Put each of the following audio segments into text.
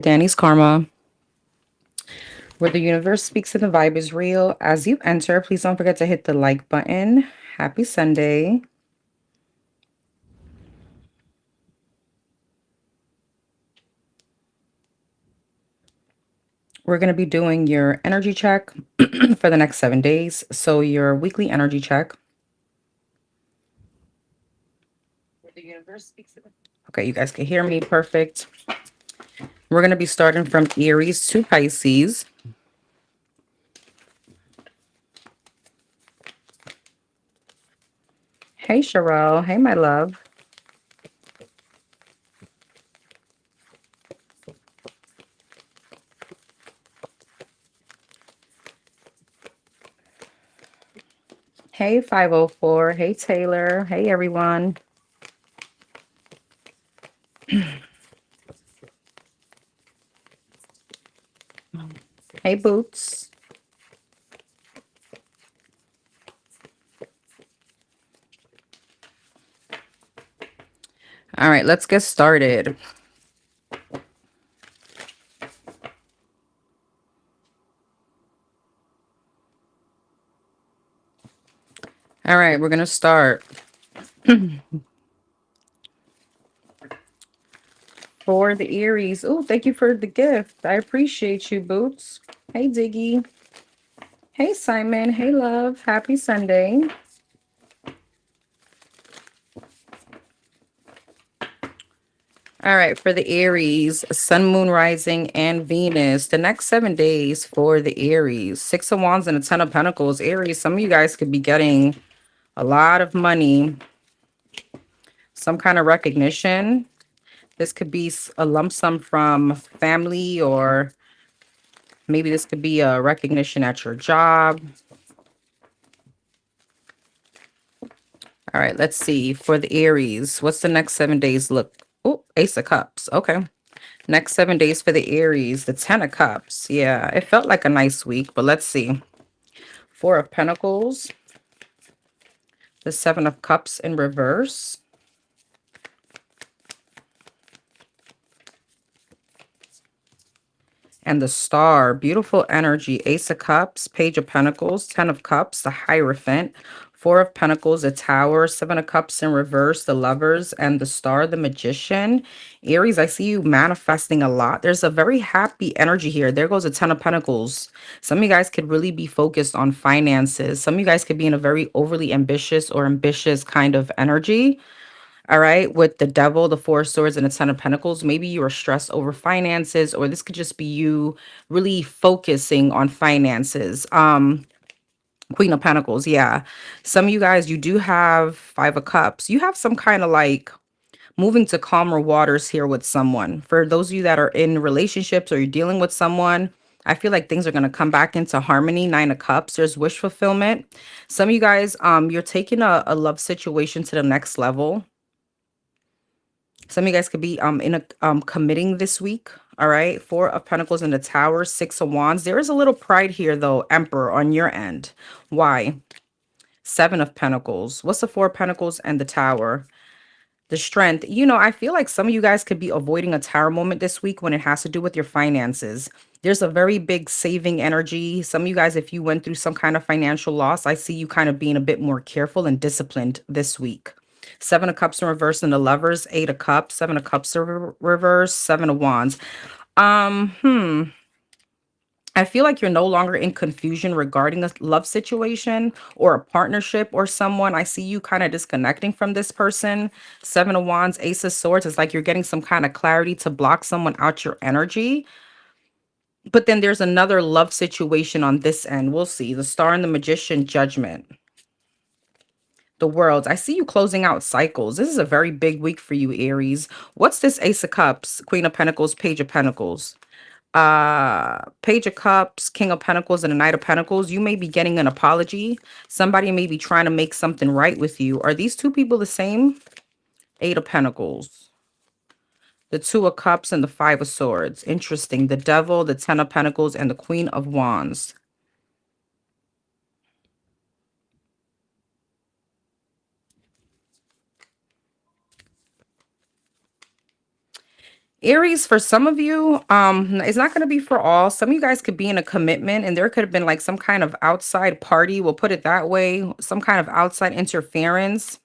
Danny's Karma, where the universe speaks and the vibe is real. As you enter, please don't forget to hit the like button. Happy Sunday. We're going to be doing your energy check for the next 7 days. So your weekly energy check. The universe speaks. Okay, you guys can hear me perfect. We're going to be starting from Aries to Pisces. Hey, Sherelle. Hey, my love. Hey, 504. Hey, Taylor. Hey, everyone. Hey, Boots. All right, let's get started. All right, we're going to start. For the Aries. Oh, thank you for the gift. I appreciate you, Boots. Hey, Diggy. Hey, Simon. Hey, love. Happy Sunday. All right, for the Aries, Sun, Moon, Rising, and Venus. The next 7 days for the Aries. 6 of Wands and a 10 of Pentacles. Aries, some of you guys could be getting a lot of money, some kind of recognition. This could be a lump sum from family, or maybe this could be a recognition at your job. All right, let's see. For the Aries, what's the next 7 days look? Oh, Ace of Cups. Okay. Next 7 days for the Aries, the 10 of Cups. Yeah, it felt like a nice week, but let's see. 4 of Pentacles, the 7 of Cups in reverse, and the Star. Beautiful energy. Ace of Cups, Page of Pentacles, 10 of Cups, the Hierophant, 4 of Pentacles, the Tower, 7 of Cups in reverse, the Lovers, and the Star, the Magician. Aries, I see you manifesting a lot. There's a very happy energy here. There goes a 10 of Pentacles. Some of you guys could really be focused on finances. Some of you guys could be in a very overly ambitious or ambitious kind of energy. All right, with the Devil, the 4 of Swords, and the 10 of Pentacles. Maybe you are stressed over finances, or this could just be you really focusing on finances. Queen of Pentacles, yeah. Some of you guys, you do have 5 of Cups. You have some kind of like moving to calmer waters here with someone. For those of you that are in relationships or you're dealing with someone, I feel like things are going to come back into harmony. 9 of Cups, there's wish fulfillment. Some of you guys, you're taking a love situation to the next level. Some of you guys could be in a committing this week. All right. 4 of Pentacles in the Tower, 6 of Wands. There is a little pride here, though, Emperor, on your end. Why? 7 of Pentacles. What's the 4 of Pentacles and the Tower? The Strength. You know, I feel like some of you guys could be avoiding a tower moment this week when it has to do with your finances. There's a very big saving energy. Some of you guys, if you went through some kind of financial loss, I see you kind of being a bit more careful and disciplined this week. 7 of Cups in reverse and the Lovers, 8 of Cups, 7 of Cups in reverse, 7 of Wands. Hmm. I feel like you're no longer in confusion regarding a love situation or a partnership or someone. I see you kind of disconnecting from this person. 7 of Wands, Ace of Swords. It's like you're getting some kind of clarity to block someone out your energy. But then there's another love situation on this end. We'll see. The Star and the Magician, Judgment. The World. I see you closing out cycles. This is a very big week for you, Aries. What's this Ace of Cups, Queen of Pentacles, Page of Pentacles? Page of Cups, King of Pentacles, and a Knight of Pentacles. You may be getting an apology. Somebody may be trying to make something right with you. Are these two people the same? 8 of Pentacles, the 2 of Cups, and the 5 of Swords. Interesting. The Devil, the 10 of Pentacles, and the Queen of Wands. Aries, for some of you, it's not going to be for all. Some of you guys could be in a commitment and there could have been like some kind of outside party, we'll put it that way, some kind of outside interference.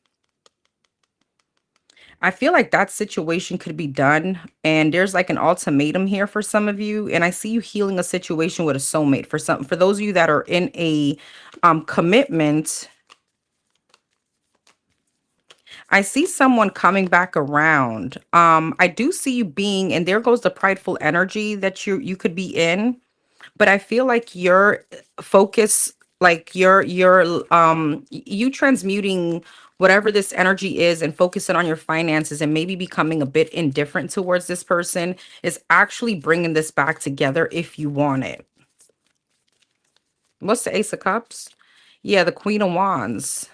I feel like that situation could be done, and there's like an ultimatum here for some of you. And I see you healing a situation with a soulmate. For those of you that are in a commitment, I see someone coming back around. I do see you being, and there goes the prideful energy that you could be in, but I feel like your focus, like you transmuting whatever this energy is and focusing on your finances and maybe becoming a bit indifferent towards this person is actually bringing this back together if you want it. What's the Ace of Cups? Yeah, the Queen of Wands.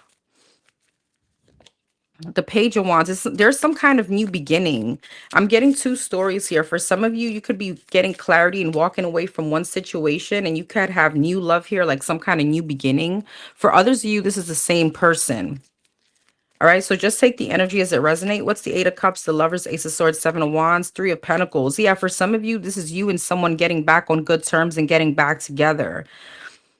The Page of Wands. There's some kind of new beginning. I'm getting two stories here. For some of you, you could be getting clarity and walking away from one situation, and you could have new love here, like some kind of new beginning. For others of you, this is the same person. All right, so just take the energy as it resonates. What's the Eight of Cups, the Lovers, Ace of Swords, Seven of Wands, Three of Pentacles? Yeah, for some of you, this is you and someone getting back on good terms and getting back together.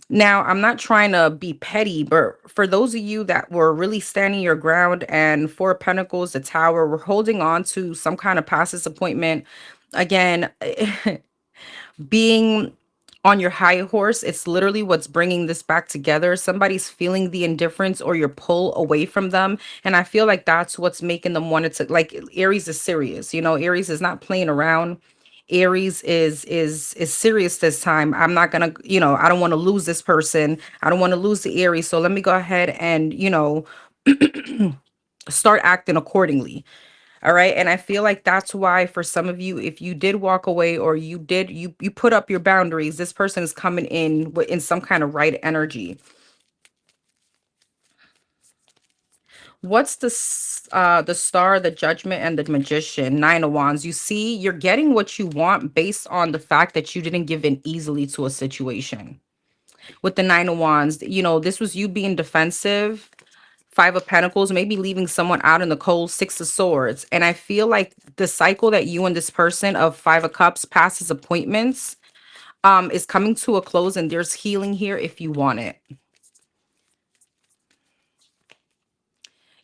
Now, I'm not trying to be petty, but for those of you that were really standing your ground and Four of Pentacles, the Tower, we're holding on to some kind of past disappointment. Again, being on your high horse, it's literally what's bringing this back together. Somebody's feeling the indifference or your pull away from them, and I feel like that's what's making them want to, like, Aries is serious. Aries is not playing around. Aries is serious this time. I'm not gonna, I don't want to lose this person. I don't want to lose the Aries, so let me go ahead and start acting accordingly. All right. And I feel like that's why for some of you, if you did walk away or you put up your boundaries, this person is coming in in some kind of right energy. What's the Star, the Judgment, and the Magician? Nine of Wands. You see, you're getting what you want based on the fact that you didn't give in easily to a situation. With the Nine of Wands, this was you being defensive. Five of Pentacles, maybe leaving someone out in the cold. Six of Swords. And I feel like the cycle that you and this person of Five of Cups, past disappointments, is coming to a close, and there's healing here if you want it.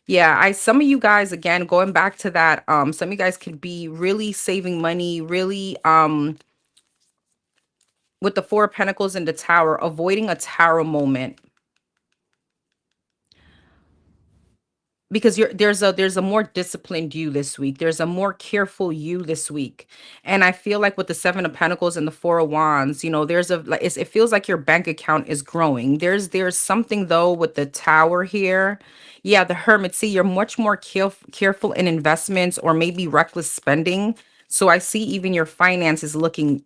Yeah, some of you guys, again, going back to that, some of you guys could be really saving money, really with the Four of Pentacles and the Tower, avoiding a tower moment. Because there's a more disciplined you this week. There's a more careful you this week. And I feel like with the Seven of Pentacles and the Four of Wands, there's it feels like your bank account is growing. There's something though with the Tower here. Yeah, the Hermit. See, you're much more careful in investments or maybe reckless spending. So I see even your finances looking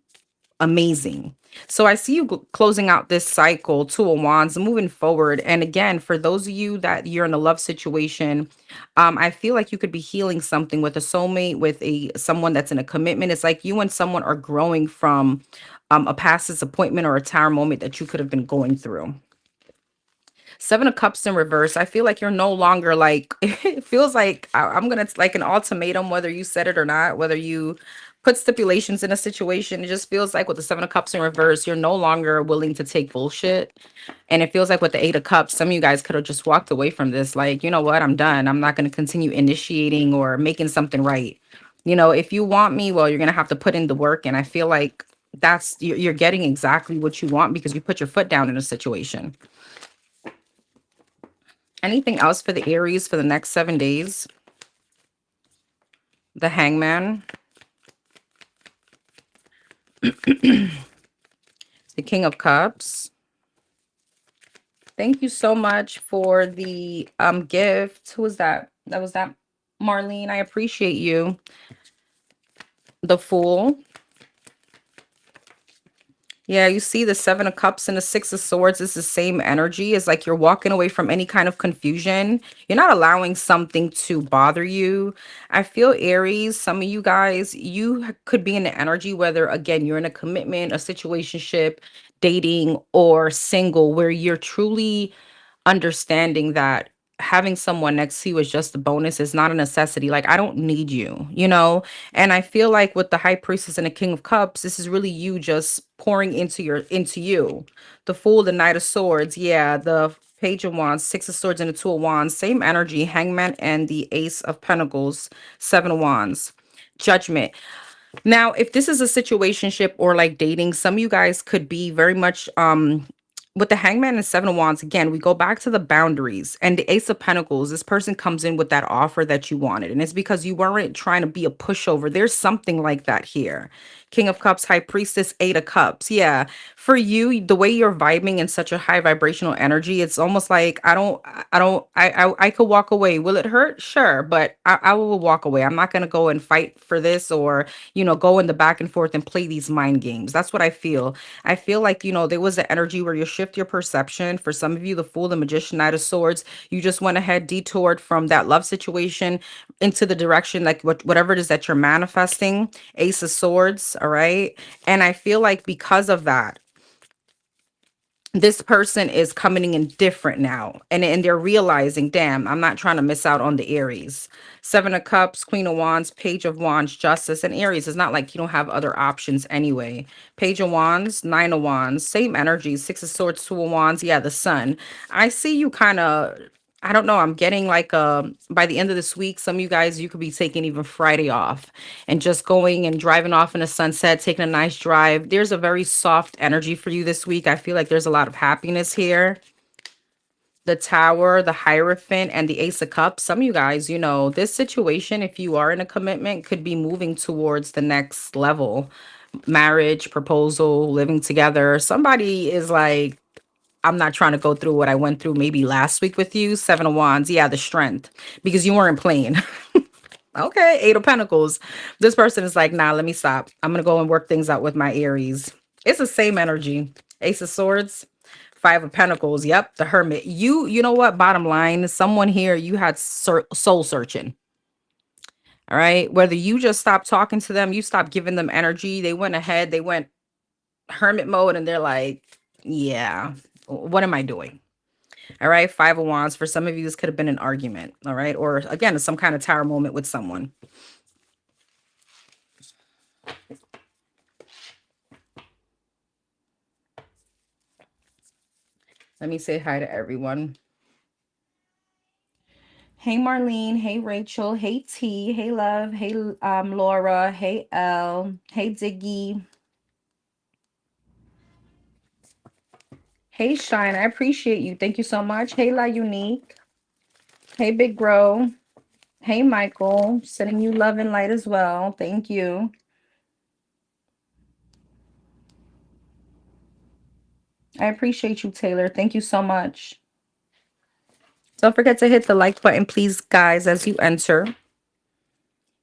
amazing. So I see you closing out this cycle, Two of Wands, moving forward. And again, for those of you that you're in a love situation, I feel like you could be healing something with a soulmate, with someone that's in a commitment. It's like you and someone are growing from a past disappointment or a tower moment that you could have been going through. Seven of Cups in reverse. I feel like you're no longer like, it feels like I'm going to, like an ultimatum, whether you said it or not, whether you put stipulations in a situation. It just feels like with the Seven of Cups in reverse, you're no longer willing to take bullshit. And it feels like with the Eight of Cups, some of you guys could have just walked away from this. Like, you know what? I'm done. I'm not going to continue initiating or making something right. If you want me, well, you're going to have to put in the work. And I feel like you're getting exactly what you want because you put your foot down in a situation. Anything else for the Aries for the next 7 days? The Hangman. The King of Cups. Thank you so much for the gift. Who was that? That was that Marlene. I appreciate you. The Fool. Yeah, you see the Seven of Cups and the Six of Swords is the same energy. It's like you're walking away from any kind of confusion. You're not allowing something to bother you. I feel Aries, some of you guys, you could be in the energy, whether, again, you're in a commitment, a situationship, dating, or single, where you're truly understanding that having someone next to you is just a bonus. It's not a necessity. Like, I don't need you, you know? And I feel like with the high priestess and the king of cups, this is really you just pouring into you. The fool, the knight of swords. Yeah, the page of wands, six of swords, and the two of wands. Same energy, hangman and the ace of pentacles, seven of wands. Judgment. Now, if this is a situationship or like dating, some of you guys could be very much with the hangman and seven of wands. Again, we go back to the boundaries and the ace of pentacles. This person comes in with that offer that you wanted, and it's because you weren't trying to be a pushover. There's something like that here. King of cups, high priestess, eight of cups. Yeah, for you, the way you're vibing in such a high vibrational energy, it's almost like I could walk away. Will it hurt? Sure, but I will walk away. I'm not gonna go and fight for this, or go in the back and forth and play these mind games. That's what I feel. I feel like, there was the energy where you shift your perception. For some of you, the fool, the magician, knight of swords, you just went ahead, detoured from that love situation into the direction, like whatever it is that you're manifesting. Ace of swords, all right? And I feel like because of that, this person is coming in different now, and they're realizing, damn, I'm not trying to miss out on the Aries. Seven of cups, queen of wands, page of wands, justice. And Aries, is not like you don't have other options anyway. Page of wands, nine of wands, same energy. Six of swords, two of wands. Yeah, the sun. I see you kind of, I don't know, I'm getting like by the end of this week, some of you guys, you could be taking even Friday off and just going and driving off in the sunset, taking a nice drive. There's a very soft energy for you this week. I feel like there's a lot of happiness here. The tower, the hierophant, and the ace of cups. Some of you guys, this situation, if you are in a commitment, could be moving towards the next level. Marriage, proposal, living together. Somebody is like, I'm not trying to go through what I went through maybe last week with you. Seven of wands. Yeah, the strength, because you weren't playing. Okay, eight of pentacles. This person is like, nah, let me stop. I'm going to go and work things out with my Aries. It's the same energy. Ace of swords, five of pentacles. Yep, the hermit. You know what? Bottom line, someone here, you had soul searching. All right. Whether you just stopped talking to them, you stopped giving them energy. They went ahead, they went hermit mode, and they're like, yeah, what am I doing? All right. Five of wands. For some of you, this could have been an argument. All right. Or again, some kind of tower moment with someone. Let me say hi to everyone. Hey, Marlene. Hey, Rachel. Hey, T. Hey, Love. Hey, Laura. Hey, L. Hey, Diggy. Hey, Shine. I appreciate you. Thank you so much. Hey, La Unique. Hey, Big Bro. Hey, Michael. Sending you love and light as well. Thank you. I appreciate you, Taylor. Thank you so much. Don't forget to hit the like button, please, guys, as you enter.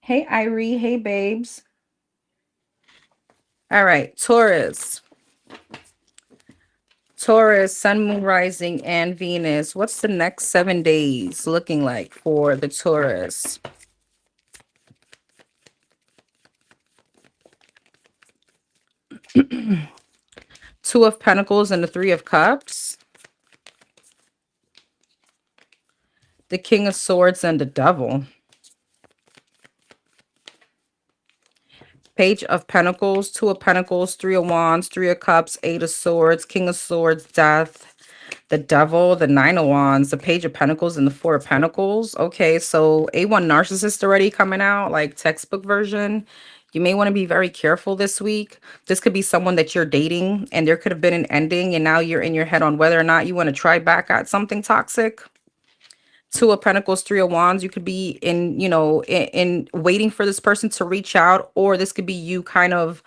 Hey, Irie. Hey, babes. All right, Taurus. Taurus, Sun, Moon, Rising, and Venus. What's the next 7 days looking like for the Taurus? Two of Pentacles and the Three of Cups. The King of Swords and the Devil. Page of Pentacles, Two of Pentacles, Three of Wands, Three of Cups, Eight of Swords, King of Swords, Death, the Devil, the Nine of Wands, the Page of Pentacles, and the Four of Pentacles. Okay, so A1 Narcissist already coming out, like textbook version. You may want to be very careful this week. This could be someone that you're dating, and there could have been an ending, and now you're in your head on whether or not you want to try back at something toxic. Two of Pentacles, Three of Wands. You could be in waiting for this person to reach out, or this could be you kind of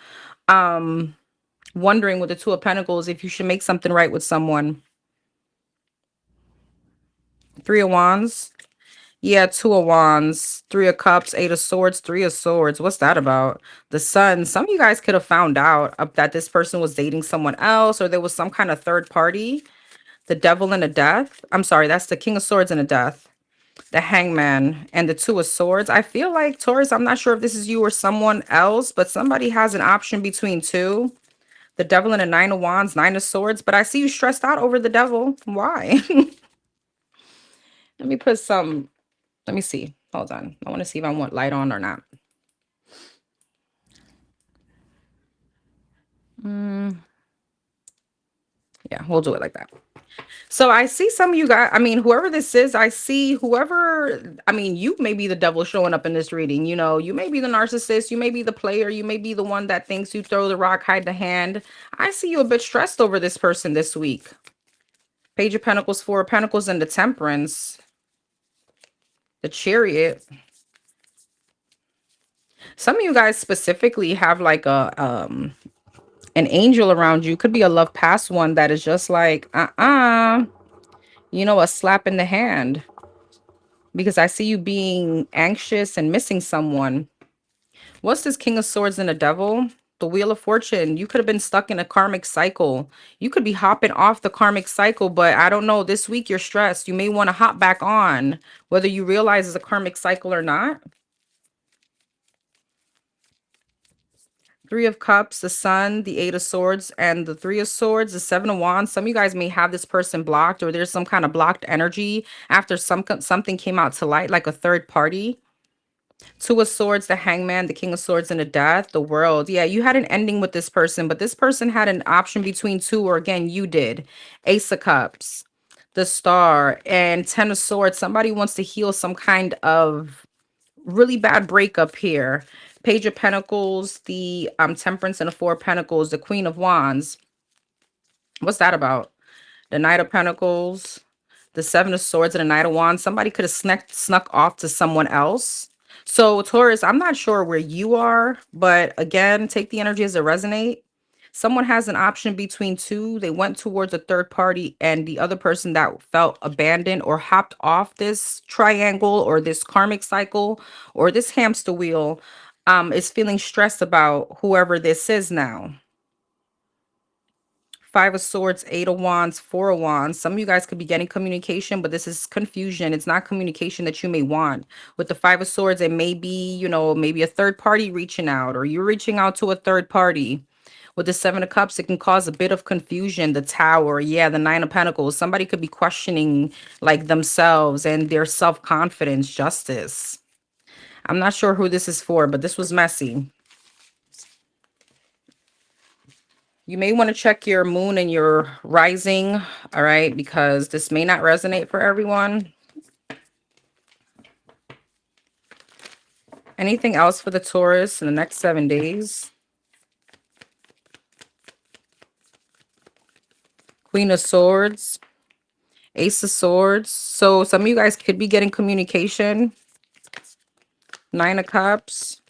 wondering with the Two of Pentacles if you should make something right with someone. Three of Wands. Yeah, Two of Wands, Three of Cups, Eight of Swords, Three of Swords. What's that about? The Sun. Some of you guys could have found out that this person was dating someone else, or there was some kind of third party. The Devil and a Death. I'm sorry, that's the King of Swords and a Death. The Hangman and the Two of Swords. I feel like, Taurus, I'm not sure if this is you or someone else, but somebody has an option between two. The Devil and the Nine of Wands, Nine of Swords. But I see you stressed out over the Devil. Why? Let me put some, let me see. Hold on. I want to see if I want light on or not. Yeah, we'll do it like that. So I see some of you guys, I mean, whoever this is, I see whoever, I mean, you may be the devil showing up in this reading. You know, you may be the narcissist, you may be the player, you may be the one that thinks you throw the rock, hide the hand. I see you a bit stressed over this person this week. Page of Pentacles, Four of Pentacles, and the Temperance. The Chariot. Some of you guys specifically have like a an angel around you. Could be a love past one that is just like, you know, a slap in the hand. Because I see you being anxious and missing someone. What's this King of Swords and the Devil? The Wheel of Fortune. You could have been stuck in a karmic cycle. You could be hopping off the karmic cycle, but I don't know. This week you're stressed. You may want to hop back on, whether you realize it's a karmic cycle or not. Three of Cups, the Sun, the Eight of Swords, and the Three of Swords, the Seven of Wands. Some of you guys may have this person blocked, or there's some kind of blocked energy after something came out to light, like a third party. Two of Swords, the Hangman, the King of Swords, and the Death, the World. Yeah, you had an ending with this person, but this person had an option between two, or again, you did. Ace of Cups, the Star, and Ten of Swords. Somebody wants to heal some kind of really bad breakup here. Page of Pentacles, the Temperance, and the Four of Pentacles, the Queen of Wands. What's that about? The Knight of Pentacles, the Seven of Swords, and the Knight of Wands. Somebody could have snuck off to someone else. So Taurus, I'm not sure where you are, but again, take the energy as it resonate. Someone has an option between two. They went towards a third party, and the other person that felt abandoned or hopped off this triangle or this karmic cycle or this hamster wheel is feeling stressed about whoever this is now. Five of Swords, Eight of Wands, Four of Wands. Some of you guys could be getting communication, but this is confusion. It's not communication that you may want. With the Five of Swords, it may be, you know, maybe a third party reaching out, or you're reaching out to a third party. With the Seven of Cups, it can cause a bit of confusion. The Tower, yeah, the Nine of Pentacles. Somebody could be questioning like themselves and their self-confidence, Justice. I'm not sure who this is for, but this was messy. You may want to check your moon and your rising, all right, because this may not resonate for everyone. Anything else for the Taurus in the next 7 days? Queen of Swords, Ace of Swords. So some of you guys could be getting communication. Nine of Cups.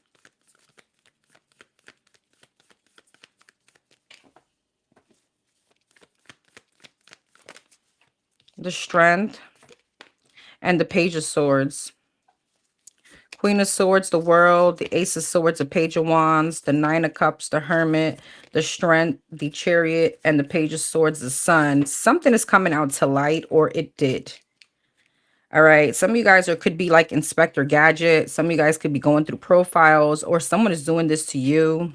The Strength. And the Page of Swords. Queen of Swords, the World, the Ace of Swords, the Page of Wands, the Nine of Cups, the Hermit, the Strength, the Chariot, and the Page of Swords, the Sun. Something is coming out to light, or it did. All right. Some of you guys could be like Inspector Gadget. Some of you guys could be going through profiles, or someone is doing this to you.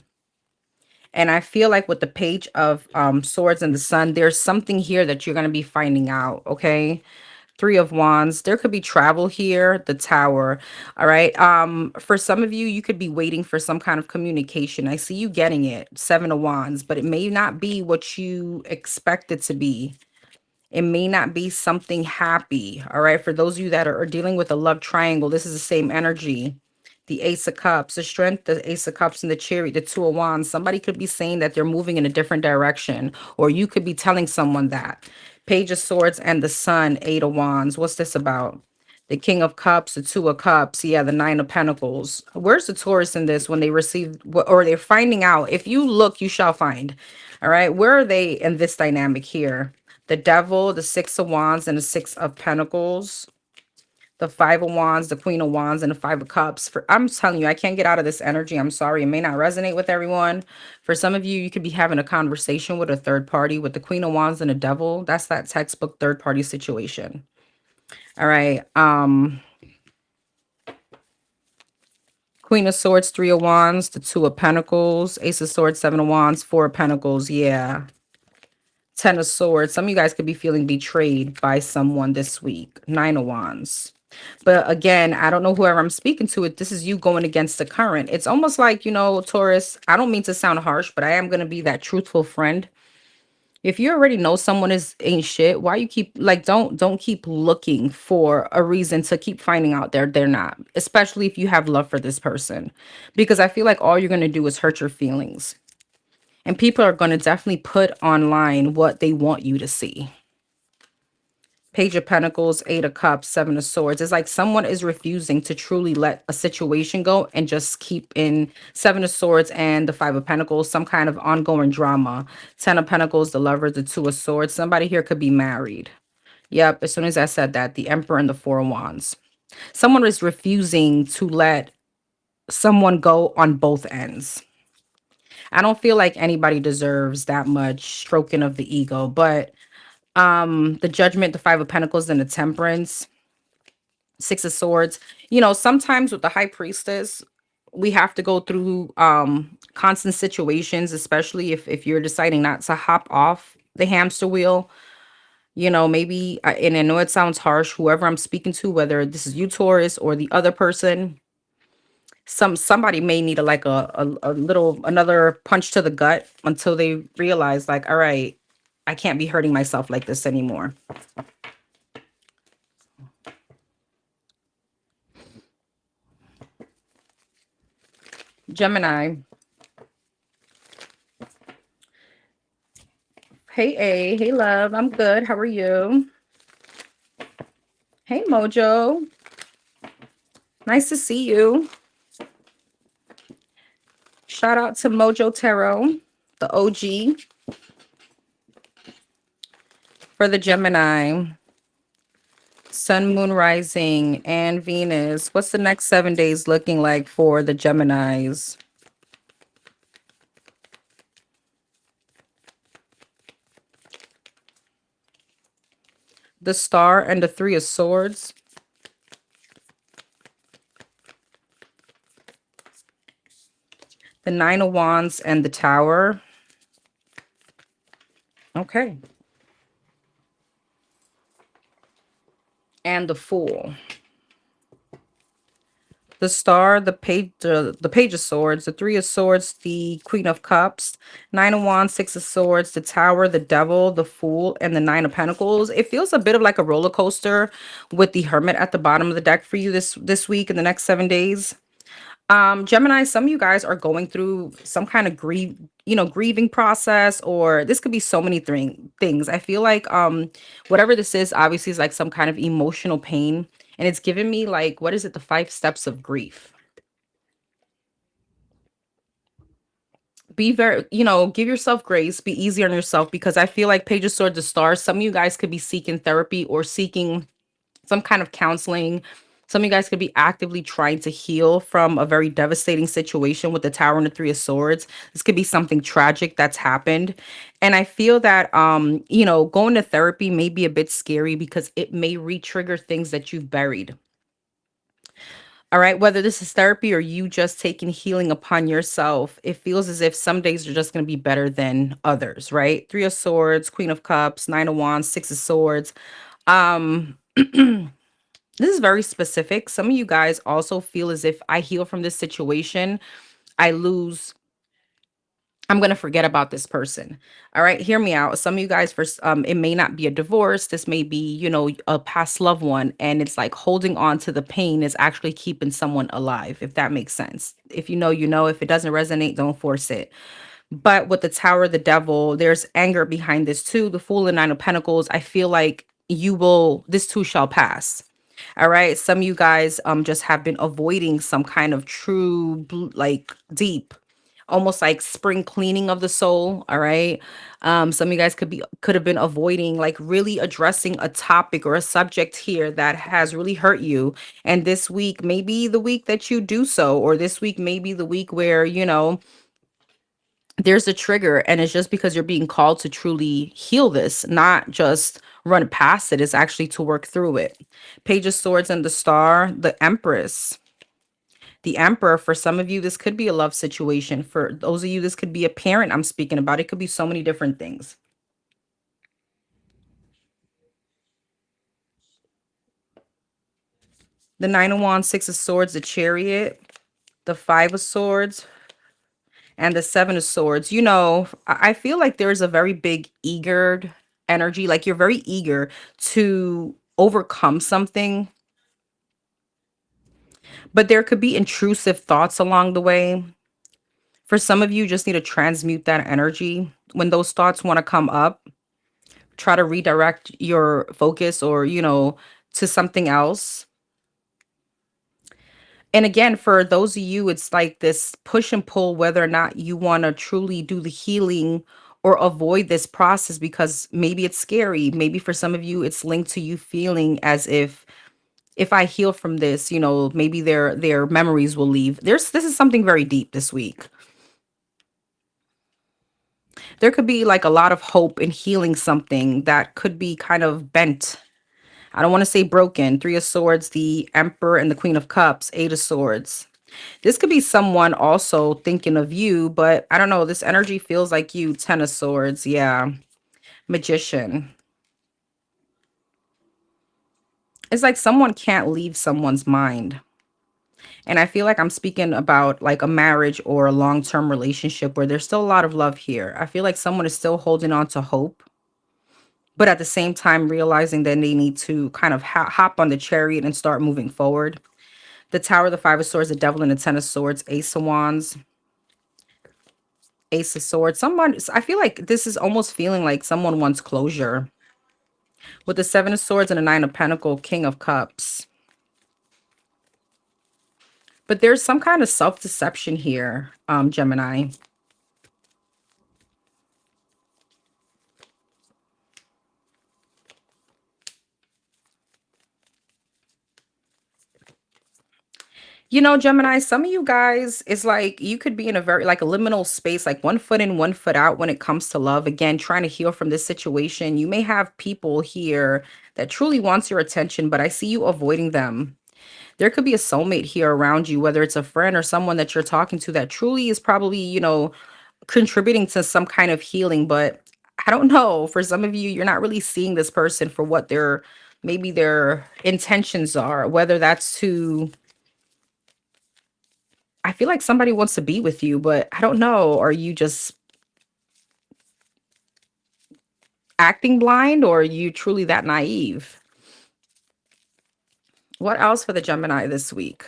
And I feel like with the Page of Swords and the Sun, there's something here that you're going to be finding out. Okay. Three of Wands. There could be travel here. The Tower. All right. For some of you, you could be waiting for some kind of communication. I see you getting it. Seven of Wands, but it may not be what you expect it to be. It may not be something happy. All right. For those of you that are dealing with a love triangle, this is the same energy. The Ace of Cups, the Strength, the Ace of Cups, and the Chariot, the Two of Wands. Somebody could be saying that they're moving in a different direction, or you could be telling someone that. Page of Swords and the Sun, Eight of Wands. What's this about? The King of Cups, the Two of Cups. Yeah, the Nine of Pentacles. Where's the Taurus in this when they receive, or they're finding out? If you look, you shall find. All right. Where are they in this dynamic here? The Devil, the Six of Wands, and the Six of Pentacles. The Five of Wands, the Queen of Wands, and the Five of Cups. I'm telling you, I can't get out of this energy. I'm sorry. It may not resonate with everyone. For some of you, you could be having a conversation with a third party. With the Queen of Wands and the Devil, that's that textbook third party situation. All right. Queen of Swords, Three of Wands, the Two of Pentacles, Ace of Swords, Seven of Wands, Four of Pentacles. Yeah. Ten of Swords. Some of you guys could be feeling betrayed by someone this week. Nine of Wands. But again, I don't know whoever I'm speaking to. It This is you going against the current. It's almost like, Taurus, I don't mean to sound harsh, but I am going to be that truthful friend. If you already know someone is ain't shit, why you keep like don't keep looking for a reason to keep finding out they're not, especially if you have love for this person. Because I feel like all you're going to do is hurt your feelings. And people are going to definitely put online what they want you to see. Page of Pentacles, Eight of Cups, Seven of Swords. It's like someone is refusing to truly let a situation go and just keep in Seven of Swords and the Five of Pentacles, some kind of ongoing drama. Ten of Pentacles, the Lover, the Two of Swords. Somebody here could be married. Yep, as soon as I said that, the Emperor and the Four of Wands. Someone is refusing to let someone go on both ends. I don't feel like anybody deserves that much stroking of the ego, but the Judgment, the Five of Pentacles, and the Temperance, Six of Swords. Sometimes with the High Priestess, we have to go through constant situations, especially if you're deciding not to hop off the hamster wheel. Maybe and I know it sounds harsh, whoever I'm speaking to, whether this is you, Taurus, or the other person, somebody may need a little another punch to the gut until they realize, like, all right, I can't be hurting myself like this anymore. Gemini. Hey, A. Hey, love. I'm good. How are you? Hey, Mojo. Nice to see you. Shout out to Mojo Tarot, the OG. For the Gemini. Sun, Moon, Rising, and Venus. What's the next 7 days looking like for the Geminis? The Star and the Three of Swords. The Nine of Wands and the Tower. Okay. And the Fool. The Star, the Page of Swords, the Three of Swords, the Queen of Cups, Nine of Wands, Six of Swords, the Tower, the Devil, the Fool, and the Nine of Pentacles. It feels a bit of like a roller coaster with the Hermit at the bottom of the deck for you this week in the next 7 days. Gemini, some of you guys are going through some kind of grieving process, or this could be so many things. I feel like whatever this is, obviously is like some kind of emotional pain, and it's given me like, what is it, the 5 steps of grief. Be very, give yourself grace, be easy on yourself, because I feel like Page of Swords, the Star, some of you guys could be seeking therapy or seeking some kind of counseling. Some of you guys could be actively trying to heal from a very devastating situation with the Tower and the Three of Swords. This could be something tragic that's happened. And I feel that, going to therapy may be a bit scary because it may re-trigger things that you've buried. All right, whether this is therapy or you just taking healing upon yourself, it feels as if some days are just going to be better than others, right? Three of Swords, Queen of Cups, Nine of Wands, Six of Swords. Um, This is very specific. Some of you guys also feel as if I heal from this situation, I lose, I'm going to forget about this person. All right, hear me out. Some of you guys, first, it may not be a divorce. This may be, a past loved one. And it's like holding on to the pain is actually keeping someone alive, if that makes sense. If you know, you know. If it doesn't resonate, don't force it. But with the Tower, the Devil, there's anger behind this too. The Fool and Nine of Pentacles, I feel like this too shall pass. All right. Some of you guys just have been avoiding some kind of true, like deep, almost like spring cleaning of the soul. All right. Some of you guys could have been avoiding, like, really addressing a topic or a subject here that has really hurt you. And this week may be the week that you do so, or this week may be the week where, there's a trigger, and it's just because you're being called to truly heal this, not just run past it. It's actually to work through it. Page of Swords and the Star, the Empress, the Emperor. For some of you, this could be a love situation. For those of you, this could be a parent I'm speaking about. It could be so many different things. The Nine of Wands, Six of Swords, the Chariot, the Five of Swords, and the Seven of Swords. You know, I feel like there's a very big eager energy. Like you're very eager to overcome something, but there could be intrusive thoughts along the way. For some of you, just need to transmute that energy. When those thoughts want to come up, try to redirect your focus or, to something else. And again, for those of you, it's like this push and pull whether or not you want to truly do the healing or avoid this process because maybe it's scary. Maybe for some of you, it's linked to you feeling as if I heal from this, maybe their memories will leave. This is something very deep this week. There could be like a lot of hope in healing something that could be kind of bent. I don't want to say broken. Three of Swords, the Emperor and the Queen of Cups, Eight of Swords. This could be someone also thinking of you, but I don't know. This energy feels like you. Ten of Swords. Yeah. Magician. It's like someone can't leave someone's mind. And I feel like I'm speaking about like a marriage or a long-term relationship where there's still a lot of love here. I feel like someone is still holding on to hope, but at the same time realizing that they need to kind of hop on the chariot and start moving forward. The Tower, the Five of Swords, the Devil, and the Ten of Swords, Ace of Wands, Ace of Swords. Someone, I feel like this is almost feeling like someone wants closure. With the Seven of Swords and the Nine of Pentacles, King of Cups. But there's some kind of self-deception here, Gemini. You know, Gemini, some of you guys is like you could be in a very like a liminal space, like one foot in, one foot out when it comes to love. Again, trying to heal from this situation. You may have people here that truly wants your attention, but I see you avoiding them. There could be a soulmate here around you, whether it's a friend or someone that you're talking to that truly is probably, contributing to some kind of healing. But I don't know. For some of you, you're not really seeing this person for what their maybe their intentions are, whether that's to I feel like somebody wants to be with you, but I don't know. Are you just acting blind or are you truly that naive? What else for the Gemini this week?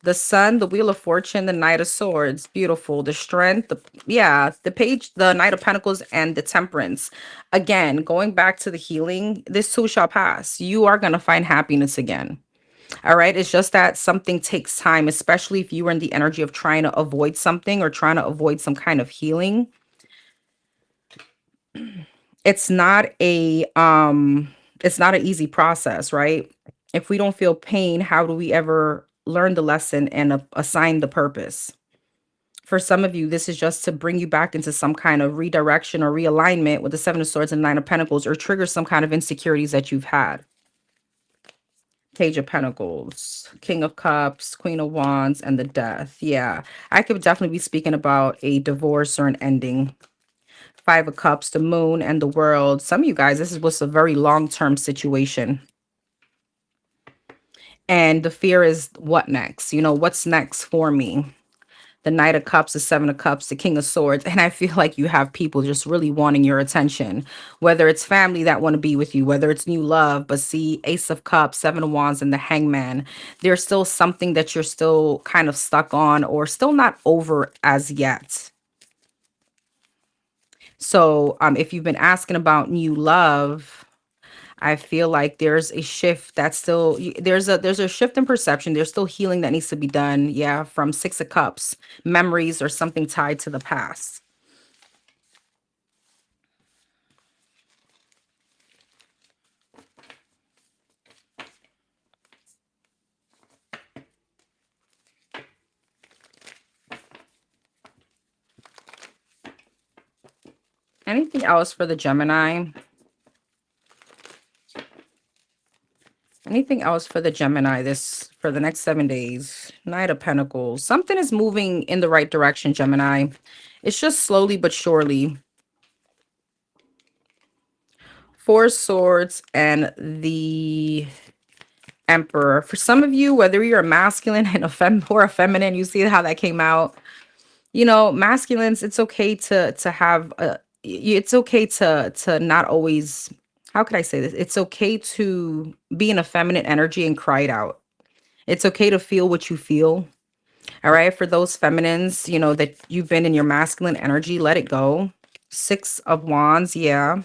The Sun, the Wheel of Fortune, the Knight of Swords, beautiful. The Strength, the Page, the Knight of Pentacles, and the Temperance. Again, going back to the healing, this too shall pass. You are going to find happiness again. All right. It's just that something takes time, especially if you were in the energy of trying to avoid something or trying to avoid some kind of healing. It's not an easy process, right? If we don't feel pain, how do we ever learn the lesson and assign the purpose? For some of you, this is just to bring you back into some kind of redirection or realignment with the Seven of Swords and Nine of Pentacles, or trigger some kind of insecurities that you've had. Page of Pentacles, King of Cups, Queen of Wands, and the Death. Yeah, I could definitely be speaking about a divorce or an ending. Five of Cups, the Moon, and the World. Some of you guys, was a very long-term situation. And the fear is what next? What's next for me? The Knight of Cups, the Seven of Cups, the King of Swords. And I feel like you have people just really wanting your attention, whether it's family that want to be with you, whether it's new love. But see, Ace of Cups, Seven of Wands, and the Hangman. There's still something that you're still kind of stuck on or still not over as yet. So if you've been asking about new love, I feel like there's a shift that's still there's a shift in perception. There's still healing that needs to be done. Yeah, from Six of Cups, memories or something tied to the past. Anything else for the Gemini? Anything else for the Gemini this for the next 7 days? Knight of Pentacles. Something is moving in the right direction, Gemini. It's just slowly but surely. Four of Swords and the Emperor. For some of you, whether you're a masculine and or a feminine, you see how that came out. You know, masculines, it's okay to have a it's okay to not always, how could I say this? It's okay to be in a feminine energy and cry it out. It's okay to feel what you feel. All right. For those feminines, you know, that you've been in your masculine energy, let it go. Six of Wands. Yeah.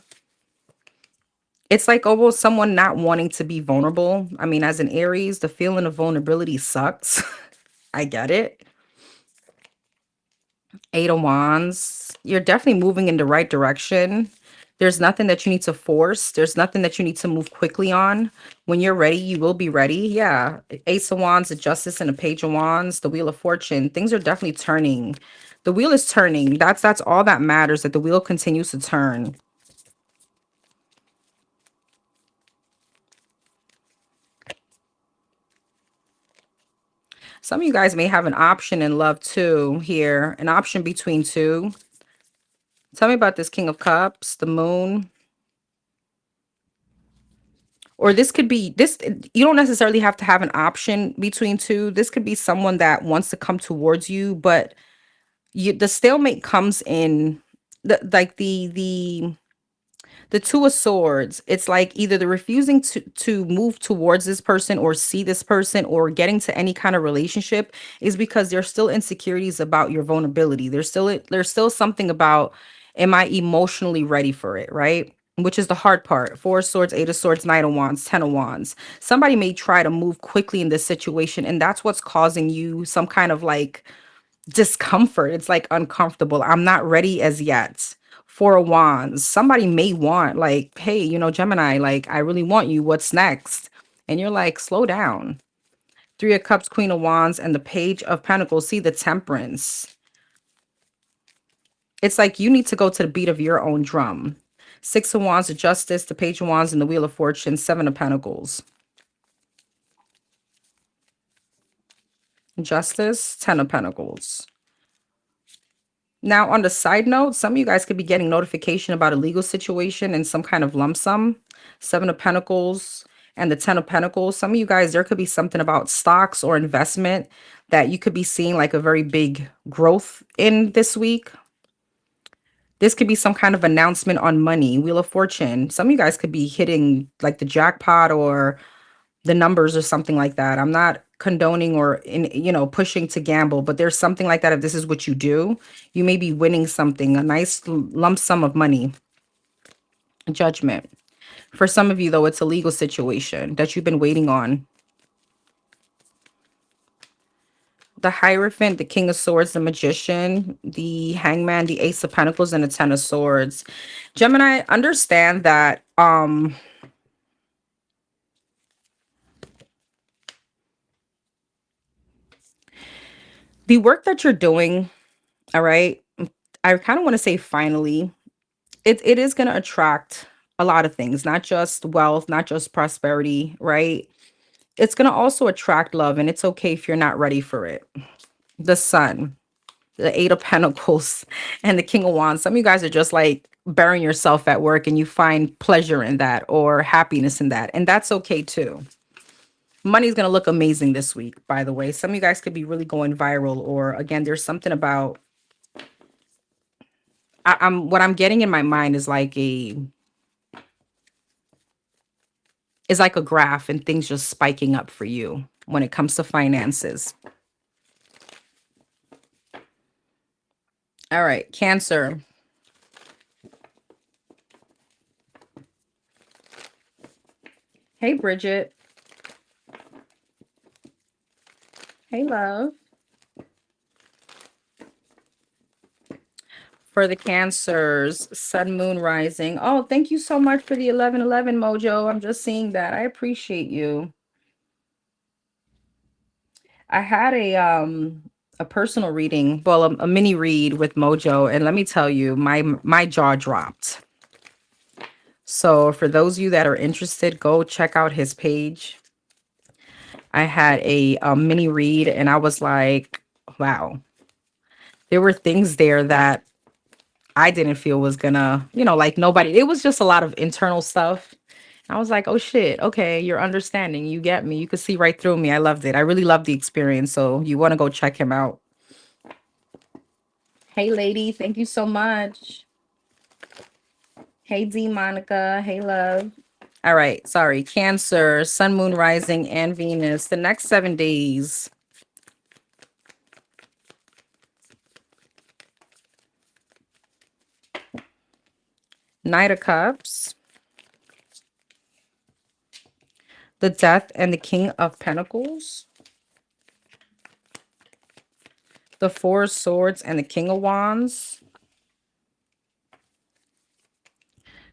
It's like almost someone not wanting to be vulnerable. I mean, as an Aries, the feeling of vulnerability sucks. I get it. Eight of Wands. You're definitely moving in the right direction. There's nothing that you need to force. There's nothing that you need to move quickly on. When you're ready, you will be ready. Yeah. Ace of Wands, the Justice, and the Page of Wands, the Wheel of Fortune. Things are definitely turning. The wheel is turning. That's all that matters, that the wheel continues to turn. Some of you guys may have an option in love too here, an option between two. Tell me about this King of Cups, the Moon. Or this could be this, you don't necessarily have to have an option between two. This could be someone that wants to come towards you, but the stalemate comes in the Two of Swords. It's like either the refusing to move towards this person or see this person or getting to any kind of relationship is because there's still insecurities about your vulnerability. There's still something about, am I emotionally ready for it, right? Which is the hard part. Four of Swords, Eight of Swords, Knight of Wands, Ten of Wands. Somebody may try to move quickly in this situation, and that's what's causing you some kind of like discomfort. It's like uncomfortable. I'm not ready as yet. Four of Wands. Somebody may want like, hey, you know, Gemini, like, I really want you. What's next? And you're like, slow down. Three of Cups, Queen of Wands, and the Page of Pentacles. See the Temperance. It's like you need to go to the beat of your own drum. Six of Wands, the Justice, the Page of Wands, and the Wheel of Fortune. Seven of Pentacles. Justice, Ten of Pentacles. Now, on the side note, some of you guys could be getting notification about a legal situation and some kind of lump sum. Seven of Pentacles and the Ten of Pentacles. Some of you guys, there could be something about stocks or investment that you could be seeing like a very big growth in this week. This could be some kind of announcement on money. Wheel of Fortune. Some of you guys could be hitting like the jackpot or the numbers or something like that. I'm not condoning or pushing to gamble, but there's something like that. If this is what you do, you may be winning something, a nice lump sum of money. Judgment. For some of you though, it's a legal situation that you've been waiting on. The Hierophant, the King of Swords, the Magician, the Hangman, the Ace of Pentacles, and the Ten of Swords. Gemini, understand that the work that you're doing, all right, I kind of want to say finally, it is going to attract a lot of things, not just wealth, not just prosperity, right? It's going to also attract love, and it's okay if you're not ready for it. The Sun, the Eight of Pentacles, and the King of Wands. Some of you guys are just like burying yourself at work and you find pleasure in that or happiness in that. And that's okay too. Money's going to look amazing this week, by the way. Some of you guys could be really going viral, or again, there's something about what I'm getting in my mind is like a graph and things just spiking up for you when it comes to finances. All right, Cancer. Hey, Bridget. Hey, love. For the Cancers, Sun, Moon, Rising. Oh, thank you so much for the 1111 mojo. I'm just seeing that. I appreciate you. I had a personal reading, well, a mini read with Mojo, and let me tell you, my jaw dropped. So for those of you that are interested, go check out his page. I had a mini read, and I was like, wow. There were things there that I didn't feel was gonna, like nobody. It was just a lot of internal stuff. I was like, oh shit, okay, you're understanding. You get me. You could see right through me. I loved it. I really loved the experience. So you want to go check him out. Hey, lady. Thank you so much. Hey, D Monica. Hey, love. All right. Sorry. Cancer, Sun, Moon, Rising, and Venus. The next 7 days. Knight of Cups, the Death and the King of Pentacles, the Four of Swords and the King of Wands,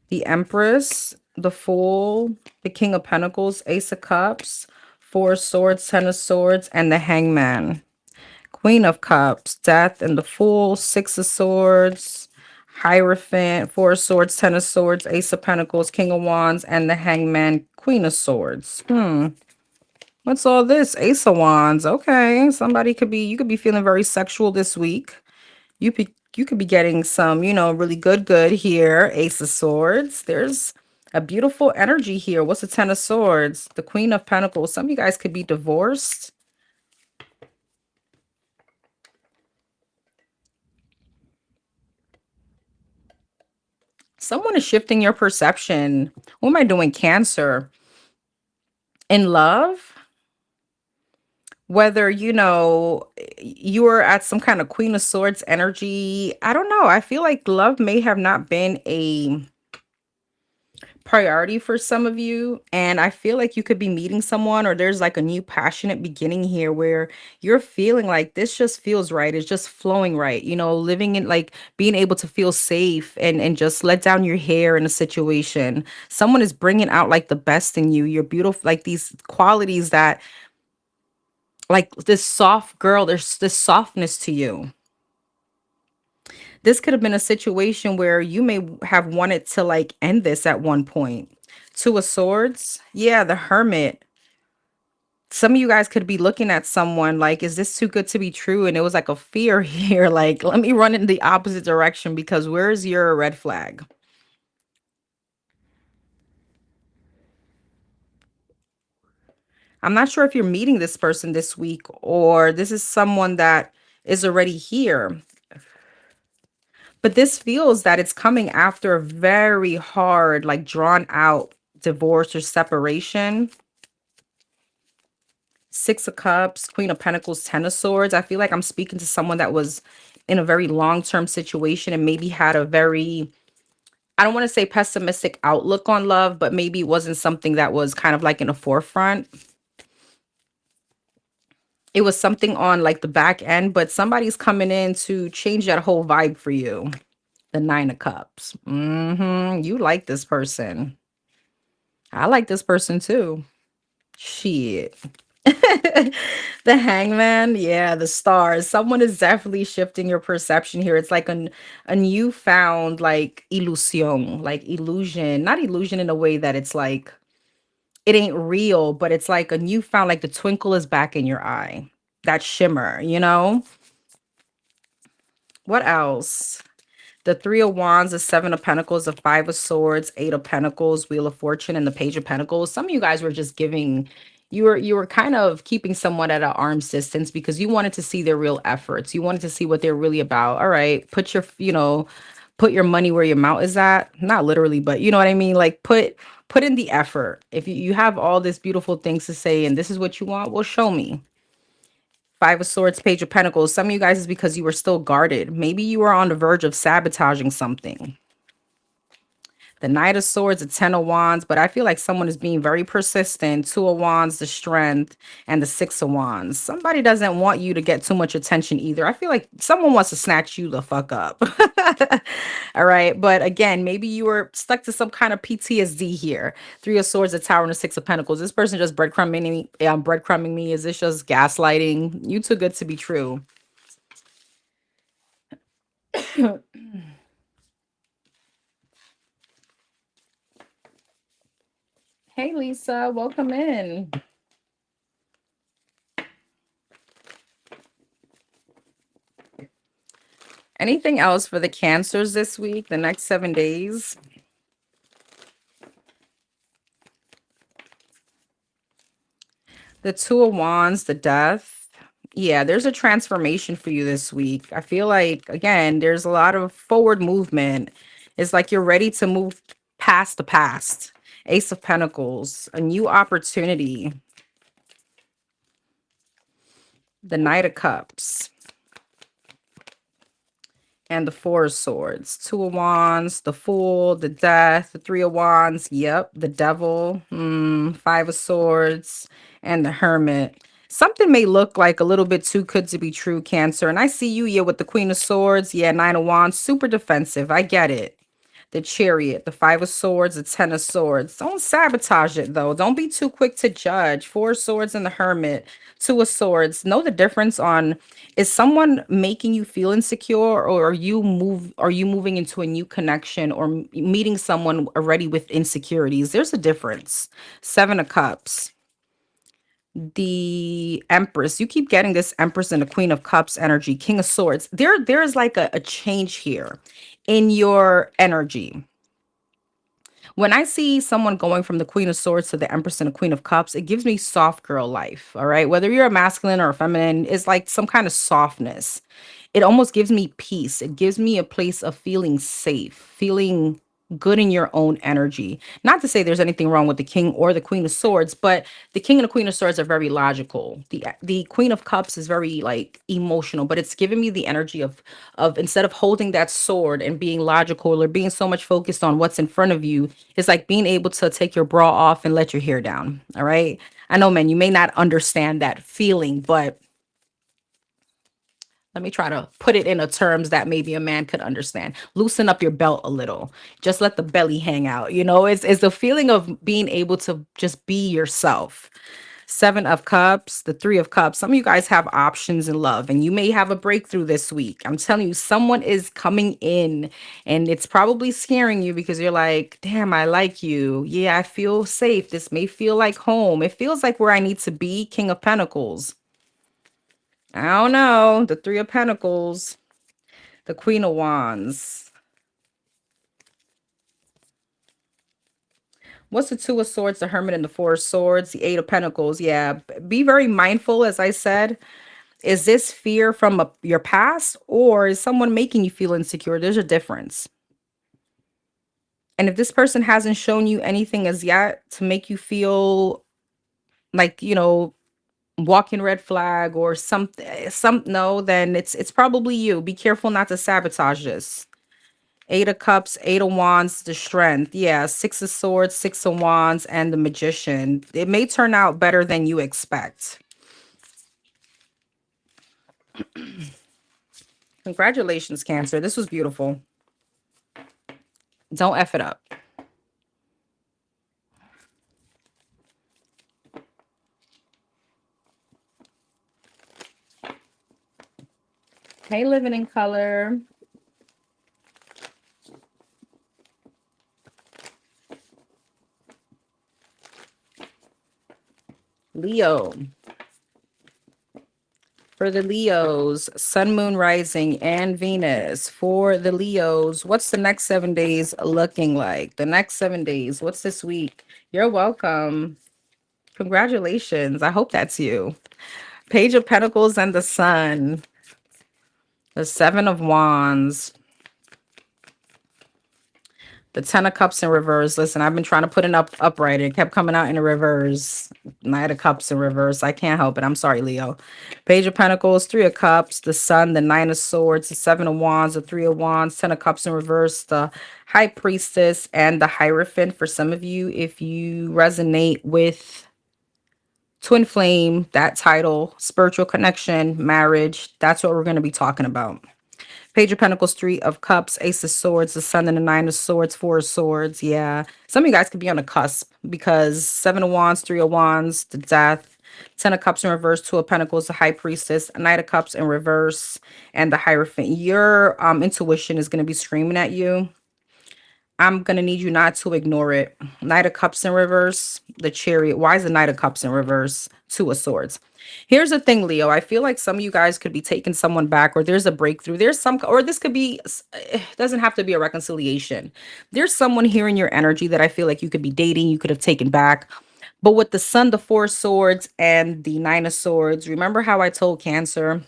the Empress, the Fool, the King of Pentacles, Ace of Cups, Four of Swords, Ten of Swords, and the Hangman. Queen of Cups, Death and the Fool, Six of Swords, Hierophant, Four of Swords, Ten of Swords, Ace of Pentacles, King of Wands, and the Hangman, Queen of Swords. What's all this? Ace of Wands. Okay. Somebody could be, you could be feeling very sexual this week. You could be getting some, really good here. Ace of Swords. There's a beautiful energy here. What's the Ten of Swords? The Queen of Pentacles. Some of you guys could be divorced. Someone is shifting your perception. What am I doing? Cancer. In love? Whether, you are at some kind of Queen of Swords energy. I don't know. I feel like love may have not been a priority for some of you, and I feel like you could be meeting someone, or there's like a new passionate beginning here where you're feeling like this just feels right. It's just flowing right, living in, like, being able to feel safe and just let down your hair in a situation. Someone is bringing out like the best in you. You're beautiful, like these qualities that, like, this soft girl, there's this softness to you. This could have been a situation where you may have wanted to like end this at one point. Two of Swords. Yeah, the Hermit. Some of you guys could be looking at someone like, is this too good to be true? And it was like a fear here. Like, let me run in the opposite direction because where's your red flag? I'm not sure if you're meeting this person this week or this is someone that is already here. But this feels that it's coming after a very hard, like drawn out divorce or separation. Six of Cups, Queen of Pentacles, Ten of Swords. I feel like I'm speaking to someone that was in a very long-term situation and maybe had a very, I don't want to say pessimistic outlook on love, but maybe it wasn't something that was kind of like in the forefront. It was something on like the back end, but somebody's coming in to change that whole vibe for you. The Nine of Cups. You like this person. I like this person too. Shit. The Hangman, yeah, the stars. Someone is definitely shifting your perception here. It's like a newfound like illusion, like illusion, not illusion in a way that it's like it ain't real, but it's like a newfound, like the twinkle is back in your eye, that shimmer. What else? The Three of Wands, the Seven of Pentacles, the Five of Swords, Eight of Pentacles, Wheel of Fortune, and the Page of Pentacles. Some of you guys were just giving, you were kind of keeping someone at an arm's distance because you wanted to see their real efforts. You wanted to see what they're really about. All right, put your money where your mouth is at. Not literally, but you know what I mean? Like put in the effort. If you have all this beautiful things to say and this is what you want, well, show me. Five of Swords, Page of Pentacles. Some of you guys is because you were still guarded. Maybe you were on the verge of sabotaging something. The Knight of Swords, the Ten of Wands, but I feel like someone is being very persistent. Two of Wands, the Strength, and the Six of Wands. Somebody doesn't want you to get too much attention either. I feel like someone wants to snatch you the fuck up. All right, but again, maybe you were stuck to some kind of PTSD here. Three of Swords, the Tower, and the Six of Pentacles. This person just breadcrumbing me. Is this just gaslighting? You too good to be true. Hey, Lisa, welcome in. Anything else for the Cancers this week, the next 7 days? The Two of Wands, the Death. Yeah, there's a transformation for you this week. I feel like, again, there's a lot of forward movement. It's like you're ready to move past the past. Ace of Pentacles, a new opportunity. The Knight of Cups. And the Four of Swords. Two of Wands, the Fool, the Death, the Three of Wands, yep, the Devil, Five of Swords, and the Hermit. Something may look like a little bit too good to be true, Cancer. And I see you, yeah, with the Queen of Swords, yeah, Nine of Wands, super defensive. I get it. The Chariot, the Five of Swords, the Ten of Swords. Don't sabotage it, though. Don't be too quick to judge. Four of Swords and the Hermit, Two of Swords. Know the difference on, is someone making you feel insecure, or are you moving into a new connection, or meeting someone already with insecurities? There's a difference. Seven of Cups. The Empress. You keep getting this Empress and the Queen of Cups energy. King of Swords. There's like a change here in your energy. When I see someone going from the Queen of Swords to the Empress and the Queen of Cups, it gives me soft girl life. All right. Whether you're a masculine or a feminine, it's like some kind of softness. It almost gives me peace. It gives me a place of feeling safe, feeling good in your own energy. Not to say there's anything wrong with the King or the Queen of Swords, but the King and the Queen of Swords are very logical. The Queen of Cups is very like emotional, but it's giving me the energy of instead of holding that sword and being logical or being so much focused on what's in front of you, it's like being able to take your bra off and let your hair down. All right. I know, man, you may not understand that feeling, but let me try to put it in a terms that maybe a man could understand. Loosen up your belt a little. Just let the belly hang out. You know, it's the feeling of being able to just be yourself. Seven of Cups, the Three of Cups. Some of you guys have options in love, and you may have a breakthrough this week. I'm telling you, someone is coming in, and it's probably scaring you because you're like, damn, I like you. Yeah, I feel safe. This may feel like home. It feels like where I need to be. King of Pentacles. I don't know. The Three of Pentacles, the Queen of Wands. What's the Two of Swords, the Hermit, and the Four of Swords? The Eight of Pentacles. Yeah, be very mindful, as I said. Is this fear from your past, or is someone making you feel insecure? There's a difference. And if this person hasn't shown you anything as yet to make you feel like, walking red flag or something, no, then it's probably you. Be careful not to sabotage this. Eight of Cups, Eight of Wands, the Strength. Yeah, Six of Swords, Six of Wands, and the Magician. It may turn out better than you expect. Congratulations, Cancer. This was beautiful. Don't F it up. Hey, Living in Color. Leo. For the Leos, Sun, Moon, Rising, and Venus. For the Leos, what's the next 7 days looking like? The next 7 days, what's this week? You're welcome. Congratulations. I hope that's you. Page of Pentacles and the Sun. The Seven of Wands. The Ten of Cups in reverse. Listen, I've been trying to put it upright. It kept coming out in the reverse. Knight of Cups in reverse. I can't help it. I'm sorry, Leo. Page of Pentacles, Three of Cups, the Sun, the Nine of Swords, the Seven of Wands, the Three of Wands, Ten of Cups in reverse, the High Priestess, and the Hierophant. For some of you, if you resonate with Twin Flame, that title, spiritual connection, marriage, that's what we're going to be talking about. Page of Pentacles, Three of Cups, Ace of Swords, the Sun and the Nine of Swords, Four of Swords. Yeah. Some of you guys could be on the cusp because Seven of Wands, Three of Wands, the Death, Ten of Cups in reverse, Two of Pentacles, the High Priestess, Knight of Cups in reverse, and the Hierophant. Your intuition is going to be screaming at you. I'm going to need you not to ignore it. Knight of Cups in reverse, the Chariot. Why is the Knight of Cups in reverse? Two of Swords. Here's the thing, Leo. I feel like some of you guys could be taking someone back, or there's a breakthrough. Or this could be, it doesn't have to be a reconciliation. There's someone here in your energy that I feel like you could be dating, you could have taken back. But with the sun, the four of swords, and the nine of swords, remember how I told Cancer,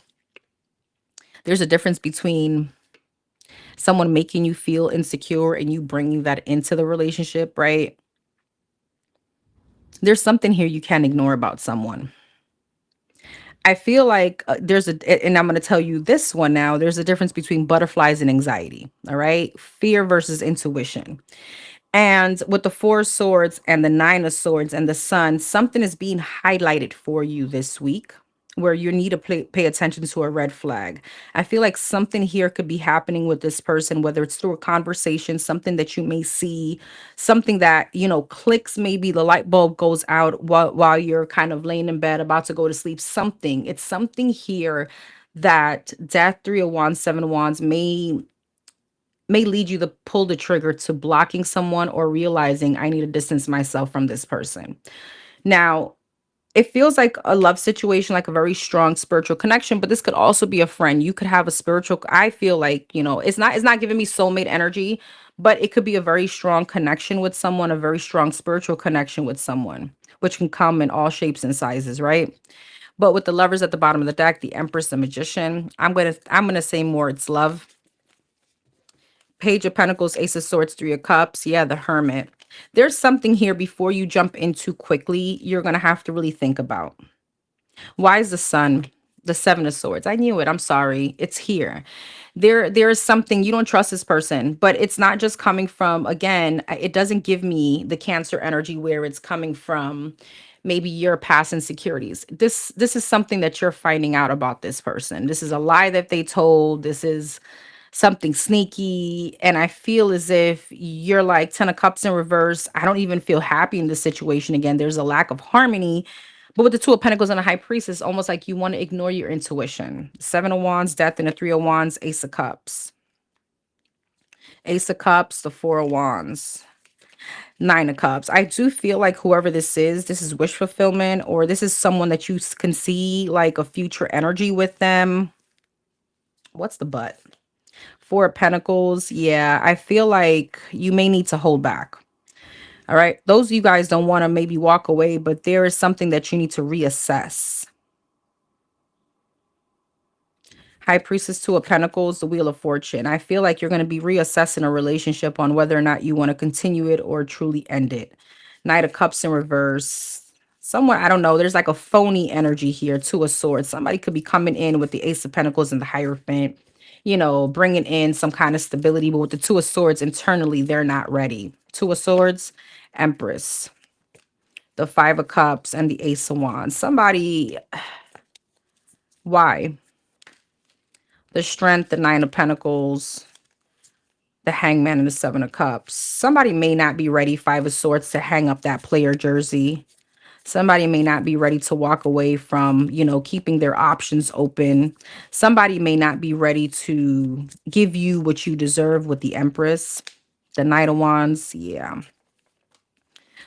there's a difference between someone making you feel insecure and you bringing that into the relationship, right? There's something here you can't ignore about someone. I feel like and I'm going to tell you this one now, there's a difference between butterflies and anxiety, all right? Fear versus intuition. And with the four of swords and the nine of swords and the sun, something is being highlighted for you this week where you need to pay attention to a red flag. I feel like something here could be happening with this person, whether it's through a conversation, something that you may see, something that, clicks, maybe the light bulb goes out while you're kind of laying in bed about to go to sleep. It's something here that Death, Three of Wands, Seven of Wands may lead you to pull the trigger to blocking someone or realizing I need to distance myself from this person. Now, it feels like a love situation, like a very strong spiritual connection, but this could also be a friend. You could have a spiritual, I feel like, it's not giving me soulmate energy, but it could be a very strong connection with someone, a very strong spiritual connection with someone, which can come in all shapes and sizes, right? But with the lovers at the bottom of the deck, the Empress, the Magician, I'm gonna say more it's love. Page of Pentacles, Ace of Swords, Three of Cups. Yeah, the Hermit. There's something here before you jump in too quickly, you're going to have to really think about. Why is the Sun? The Seven of Swords. I knew it. I'm sorry. It's here. There is something, you don't trust this person, but it's not just coming from, again, it doesn't give me the Cancer energy where it's coming from maybe your past insecurities. This is something that you're finding out about this person. This is a lie that they told. This is something sneaky, and I feel as if you're like 10 of cups in reverse. I don't even feel happy in this situation. Again, there's a lack of harmony. But with the two of pentacles and a high priest, it's almost like you want to ignore your intuition. Seven of wands, death, and the three of wands, ace of cups. Ace of cups, the four of wands, nine of cups. I do feel like whoever this is wish fulfillment, or this is someone that you can see like a future energy with them. What's the but? Four of Pentacles. Yeah, I feel like you may need to hold back. All right. Those of you guys don't want to maybe walk away, but there is something that you need to reassess. High Priestess, Two of Pentacles, the Wheel of Fortune. I feel like you're going to be reassessing a relationship on whether or not you want to continue it or truly end it. Knight of Cups in reverse. Somewhere, I don't know, there's like a phony energy here. Two of Swords. Somebody could be coming in with the Ace of Pentacles and the Hierophant, bringing in some kind of stability. But with the Two of Swords, internally, they're not ready. Two of Swords, Empress. The Five of Cups and the Ace of Wands. Somebody, why? The Strength, the Nine of Pentacles, the Hangman, and the Seven of Cups. Somebody may not be ready, Five of Swords, to hang up that player jersey. Somebody may not be ready to walk away from, keeping their options open. Somebody may not be ready to give you what you deserve with the Empress, the Knight of Wands. Yeah.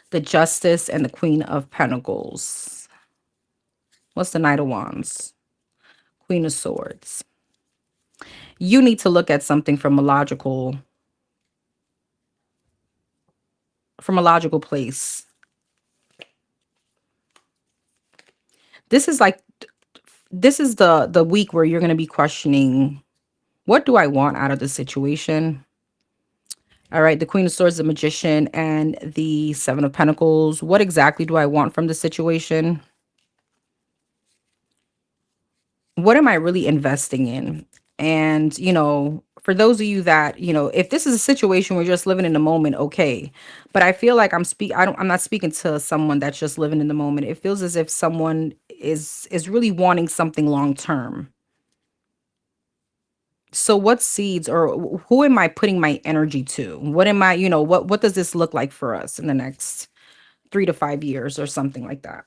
The Justice and the Queen of Pentacles. What's the Knight of Wands? Queen of Swords. You need to look at something from a logical place. This is like, this is the week where you're going to be questioning, what do I want out of the situation? All right, the Queen of Swords, the Magician, and the Seven of Pentacles. What exactly do I want from the situation? What am I really investing in? And, for those of you that, if this is a situation where you're just living in the moment, okay. But I feel like I'm not speaking to someone that's just living in the moment. It feels as if someone is really wanting something long term. So what seeds, or who am I putting my energy to? What am I, what does this look like for us in the next 3 to 5 years or something like that?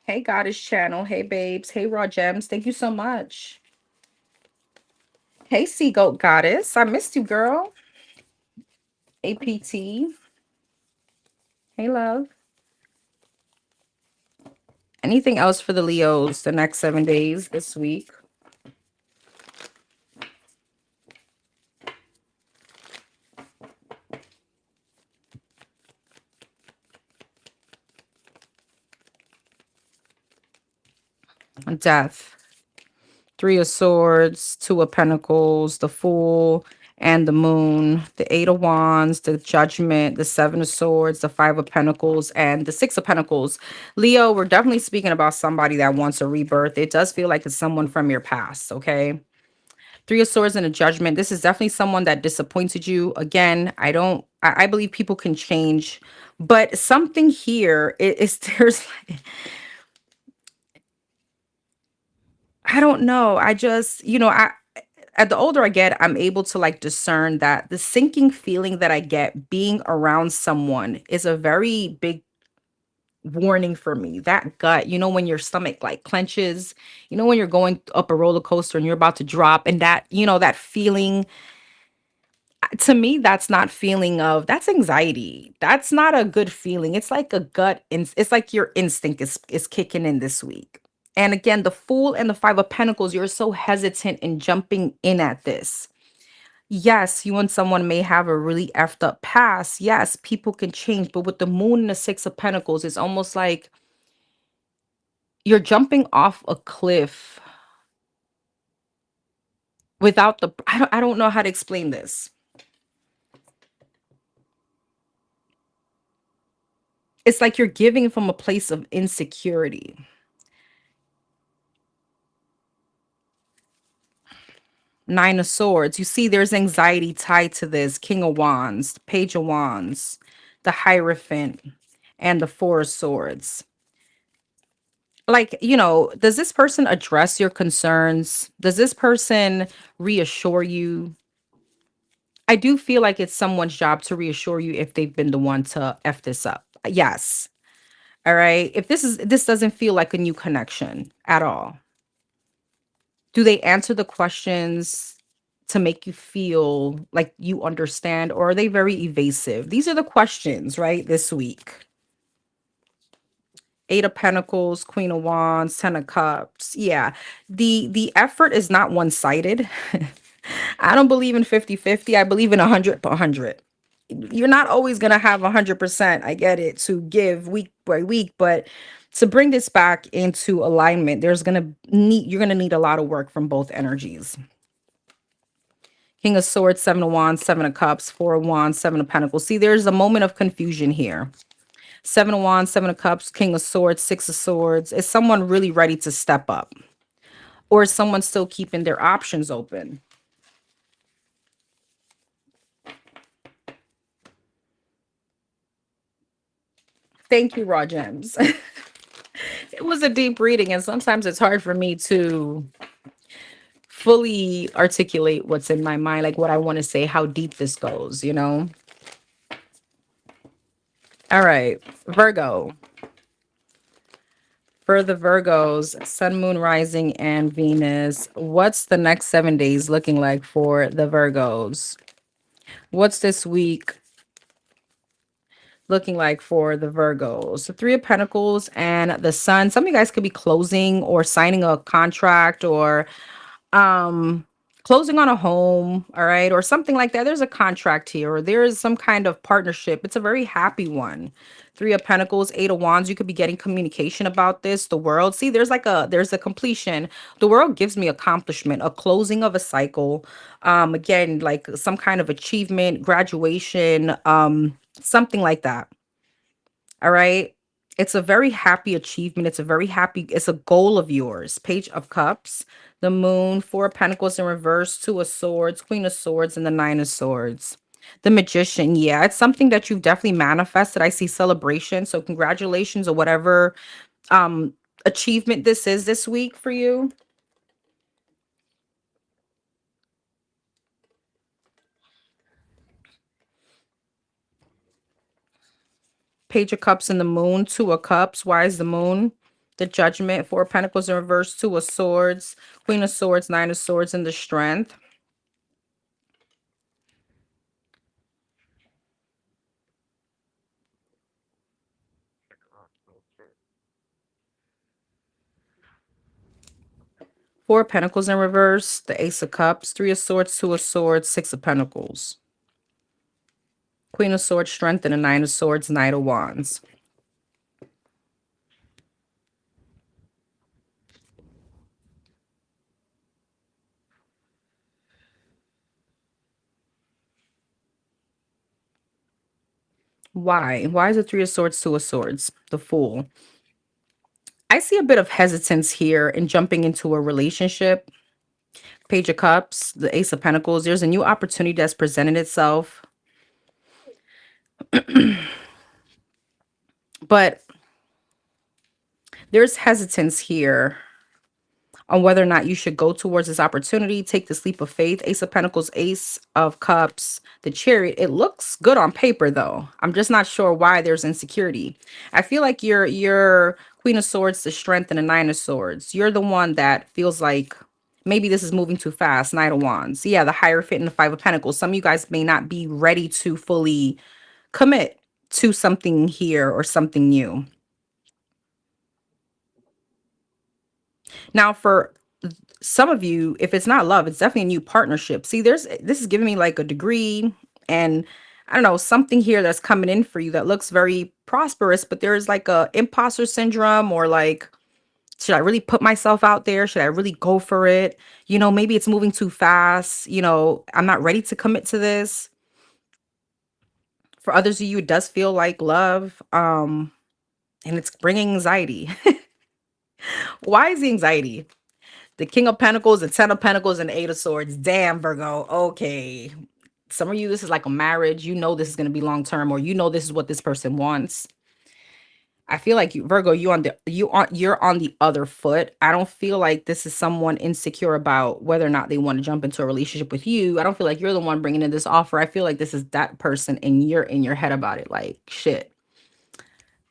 Hey, Goddess Channel. Hey, babes. Hey, Raw Gems. Thank you so much. Hey, Sea Goat Goddess. I missed you, girl. APT. Hey, love. Anything else for the Leos the next 7 days this week? Death, Three of Swords, Two of Pentacles, the Fool, and the Moon, the Eight of Wands, the Judgment, the Seven of Swords, the Five of Pentacles, and the Six of Pentacles. Leo, we're definitely speaking about somebody that wants a rebirth. It does feel like it's someone from your past, okay? Three of Swords and a Judgment. This is definitely someone that disappointed you. Again, I believe people can change, but something here is there's I don't know. I just, I at the older I get, I'm able to like discern that the sinking feeling that I get being around someone is a very big warning for me. That gut, when your stomach like clenches, when you're going up a roller coaster and you're about to drop, and that, that feeling, to me, that's anxiety. That's not a good feeling. It's like a it's like your instinct is kicking in this week. And again, the Fool and the Five of Pentacles, you're so hesitant in jumping in at this. Yes, you and someone may have a really effed up past. Yes, people can change, but with the Moon and the Six of Pentacles, it's almost like you're jumping off a cliff without the I don't know how to explain this. It's like you're giving from a place of insecurity. Nine of Swords. You see, there's anxiety tied to this. King of Wands, Page of Wands, the Hierophant, and the Four of Swords. Like, does this person address your concerns? Does this person reassure you? I do feel like it's someone's job to reassure you if they've been the one to F this up. Yes. All right. If this doesn't feel like a new connection at all. Do they answer the questions to make you feel like you understand, or are they very evasive? These are the questions, right? This week. Eight of Pentacles, Queen of Wands, Ten of Cups. Yeah. The effort is not one-sided. I don't believe in 50-50. I believe in 100. You're not always going to have 100%. I get it, to give week by week, but to bring this back into alignment, you're going to need a lot of work from both energies. King of Swords, Seven of Wands, Seven of Cups, Four of Wands, Seven of Pentacles. See, there's a moment of confusion here. Seven of Wands, Seven of Cups, King of Swords, Six of Swords. Is someone really ready to step up? Or is someone still keeping their options open? Thank you, Raw Gems. It was a deep reading, and sometimes it's hard for me to fully articulate what's in my mind, like what I want to say, how deep this goes. All right, Virgo. For the Virgos, Sun, Moon, Rising, and Venus, what's the next 7 days looking like for the Virgos? What's this week looking like for the Virgos? The Three of Pentacles and the Sun. Some of you guys could be closing or signing a contract, or closing on a home, all right, or something like that. There's a contract here, or there is some kind of partnership. It's a very happy one. Three of Pentacles, Eight of Wands. You could be getting communication about this. The World. See, there's a completion. The World gives me accomplishment, a closing of a cycle. Again, like some kind of achievement, graduation, something like that. All right. It's a very happy achievement. It's a goal of yours. Page of Cups, the Moon, Four of Pentacles in reverse, Two of Swords, Queen of Swords, and the Nine of Swords. The Magician. Yeah, it's something that you've definitely manifested. I see celebration. So congratulations, or whatever um achievement this is this week for you. Page of Cups and the Moon, Two of Cups. Why is the Moon? The Judgment, Four of Pentacles in reverse, Two of Swords, Queen of Swords, Nine of Swords, and the Strength. Four of Pentacles in reverse, the Ace of Cups, Three of Swords, Two of Swords, Six of Pentacles. Queen of Swords, Strength, and the Nine of Swords, Knight of Wands. Why? Why is the Three of Swords, Two of Swords? The Fool. I see a bit of hesitance here in jumping into a relationship. Page of Cups, the Ace of Pentacles. There's a new opportunity that's presented itself. But there's hesitance here on whether or not you should go towards this opportunity, take this leap of faith. Ace of Pentacles, Ace of Cups, the Chariot. It looks good on paper, though. I'm just not sure why there's insecurity. I feel like you're Queen of Swords, the Strength, and the Nine of Swords. You're the one that feels like maybe this is moving too fast. Knight of Wands. Yeah, the Hierophant and the Five of Pentacles. Some of you guys may not be ready to fully commit to something here or something new. Now, for some of you, if it's not love, it's definitely a new partnership. See, this is giving me like a degree and I don't know, something here that's coming in for you that looks very prosperous, but there's like a imposter syndrome or like, should I really put myself out there? Should I really go for it? Maybe it's moving too fast. I'm not ready to commit to this. For others of you, it does feel like love. And it's bringing anxiety. Why is the anxiety? The King of Pentacles, the Ten of Pentacles, and the Eight of Swords. Damn, Virgo. Okay. Some of you, this is like a marriage. This is going to be long term, or this is what this person wants. I feel like you, Virgo, you're on the other foot. I don't feel like this is someone insecure about whether or not they want to jump into a relationship with you. I don't feel like you're the one bringing in this offer. I feel like this is that person, and you're in your head about it. Like shit.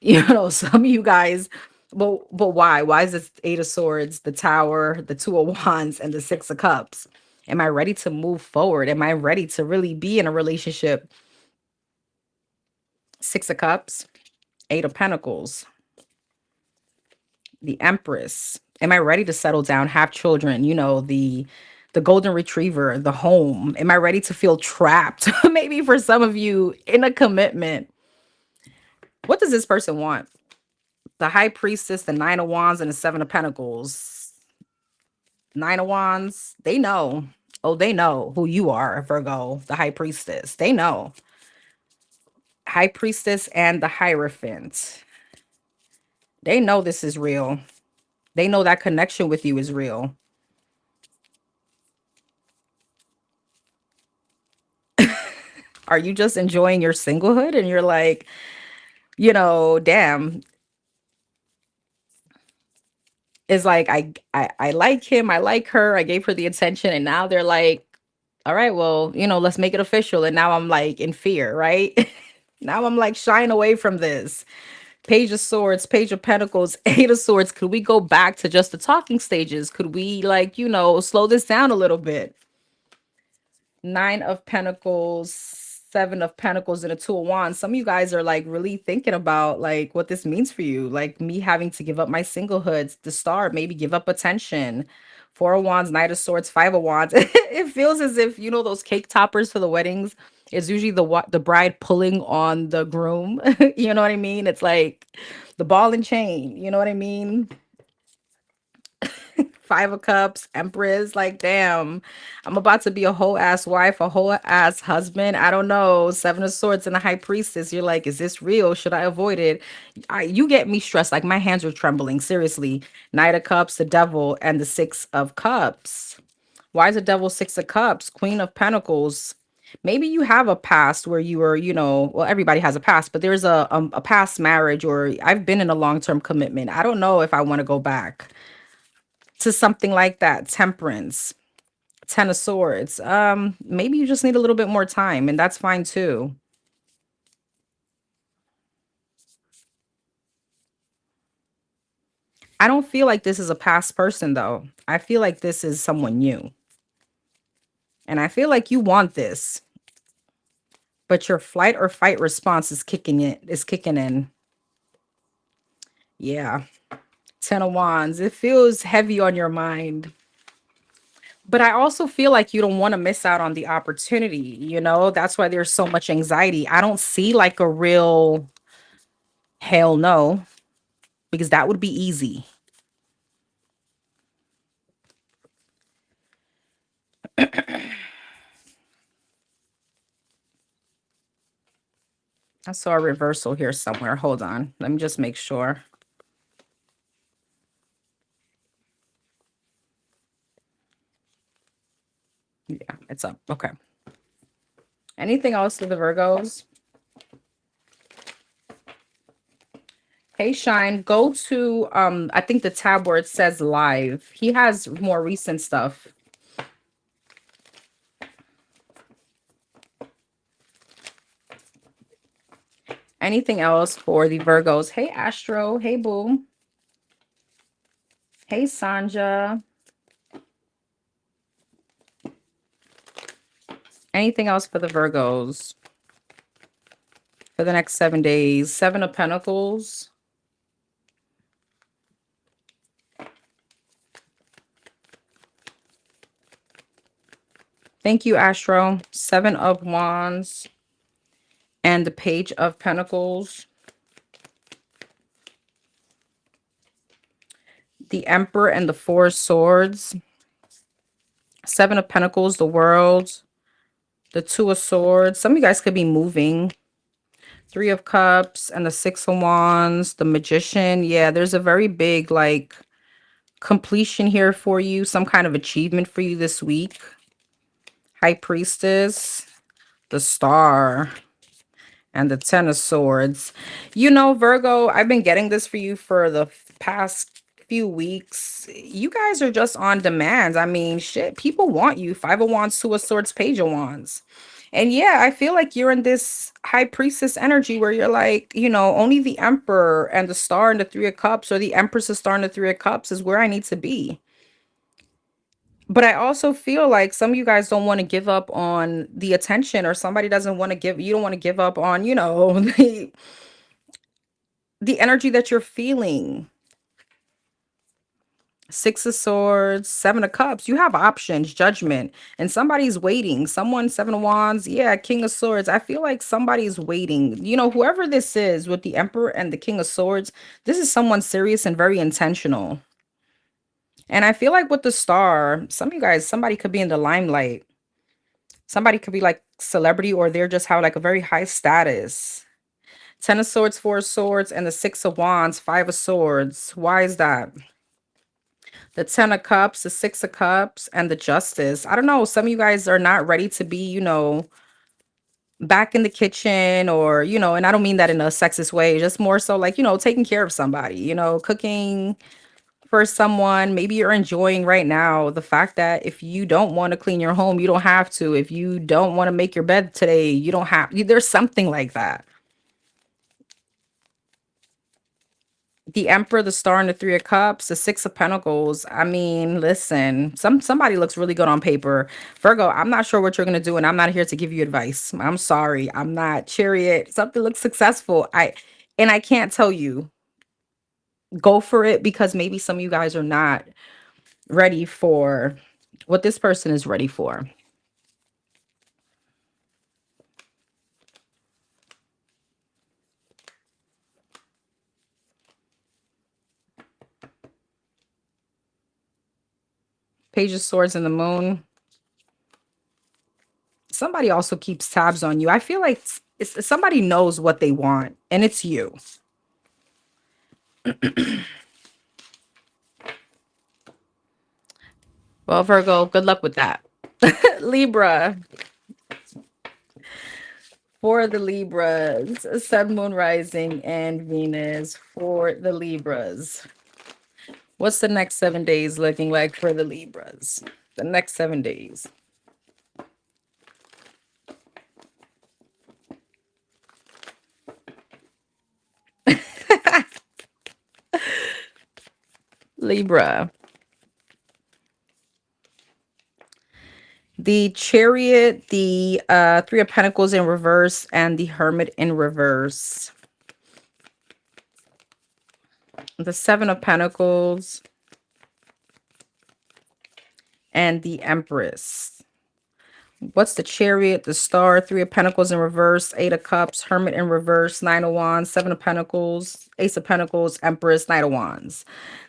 Some of you guys, but why? Why is this Eight of Swords, the Tower, the Two of Wands, and the Six of Cups? Am I ready to move forward? Am I ready to really be in a relationship? Six of Cups, Eight of Pentacles, the Empress. Am I ready to settle down, have children? The golden retriever, the home. Am I ready to feel trapped? Maybe for some of you in a commitment. What does this person want? The High Priestess, the Nine of Wands, and the Seven of Pentacles. Nine of Wands, they know. Oh, they know who you are, Virgo, the High Priestess. They know. High Priestess and the Hierophant. They know this is real. They know that connection with you is real. Are you just enjoying your singlehood and you're like, damn, it's like I like him, I like her, I gave her the attention, and now they're like, all right, well, let's make it official. And now I'm like in fear, right? Now I'm like shying away from this. Page of Swords, Page of Pentacles, Eight of Swords. Could we go back to just the talking stages? Could we like, slow this down a little bit? Nine of Pentacles, Seven of Pentacles, and a Two of Wands. Some of you guys are like really thinking about like what this means for you. Like me having to give up my singlehood to start, maybe give up attention. Four of Wands, Knight of Swords, Five of Wands. It feels as if, those cake toppers for the weddings. It's usually the bride pulling on the groom. You know what I mean? It's like the ball and chain. You know what I mean? Five of Cups, Empress, like, damn, I'm about to be a whole ass wife, a whole ass husband. I don't know. Seven of Swords and the High Priestess. You're like, is this real? Should I avoid it? You get me stressed. Like, my hands are trembling. Seriously. Knight of Cups, the Devil, and the Six of Cups. Why is the Devil Six of Cups? Queen of Pentacles. Maybe you have a past where you were, well, everybody has a past, but there's a past marriage, or I've been in a long-term commitment. I don't know if I want to go back to something like that. Temperance, Ten of Swords. Maybe you just need a little bit more time, and that's fine too. I don't feel like this is a past person though. I feel like this is someone new. And I feel like you want this, but your flight or fight response is kicking in. Yeah. Ten of Wands. It feels heavy on your mind. But I also feel like you don't want to miss out on the opportunity. That's why there's so much anxiety. I don't see like a real hell no, because that would be easy. I saw a reversal here somewhere. Hold on. Let me just make sure. Yeah, it's up. Okay. Anything else for the Virgos? Hey, Shine, go to I think the tab where it says live. He has more recent stuff. Anything else for the Virgos? Hey, Astro. Hey, Boo. Hey, Sanja. Anything else for the Virgos for the next 7 days? Seven of Pentacles. Thank you, Astro. Seven of Wands and the Page of Pentacles. The Emperor and the Four of Swords. Seven of Pentacles, the World. The Two of Swords. Some of you guys could be moving. Three of Cups and the Six of Wands. The Magician. Yeah, there's a very big, like, completion here for you. Some kind of achievement for you this week. High Priestess. The Star. And the Ten of Swords. You know, Virgo, I've been getting this for you for the past few weeks. You guys are just on demand. I mean, shit, people want you. Five of Wands, Two of Swords, Page of Wands. And yeah, I feel like you're in this High Priestess energy where you're like, you know, only the Emperor and the Star and the Three of Cups, or the Empress, the Star and the Three of Cups is where I need to be. But I also feel like some of you guys don't want to give up on the attention, or somebody doesn't want to give, you don't want to give up on, you know, the energy that you're feeling. Six of Swords, Seven of Cups. You have options, judgment, and somebody's waiting. Someone, Seven of Wands. Yeah, King of Swords. I feel like somebody's waiting. You know, whoever this is with the Emperor and the King of Swords, this is someone serious and very intentional. And I feel like with the Star, some of you guys, somebody could be in the limelight. Somebody could be like celebrity, or they're just have like a very high status. Ten of Swords, Four of Swords, and the Six of Wands, Five of Swords. Why is that? The Ten of Cups, the Six of Cups, and the Justice. I don't know. Some of you guys are not ready to be, you know, back in the kitchen, or, you know, and I don't mean that in a sexist way, just more so like, you know, taking care of somebody, you know, cooking for someone. Maybe you're enjoying right now the fact that if you don't want to clean your home, you don't have to. If you don't want to make your bed today, you don't have. There's something like that. The Emperor, the Star, and the Three of Cups, the Six of Pentacles. I mean, listen, somebody looks really good on paper. Virgo, I'm not sure what you're gonna do, and I'm not here to give you advice. I'm sorry. I'm not. Chariot. Something looks successful. I can't tell you. Go for it, because maybe some of you guys are not ready for what this person is ready for. Page of Swords and the Moon. Somebody also keeps tabs on you. I feel like somebody knows what they want, and it's you. Well, Virgo, good luck with that. Libra. For the Libras, Sun, Moon, Rising, and Venus for the Libras. What's the next 7 days looking like for the Libras? The next 7 days. Libra. The Chariot, the Three of Pentacles in reverse, and the Hermit in reverse. The Seven of Pentacles and the Empress. What's the Chariot, the Star, Three of Pentacles in reverse, Eight of Cups, Hermit in reverse, Nine of Wands, Seven of Pentacles, Ace of Pentacles, Empress, Knight of Wands.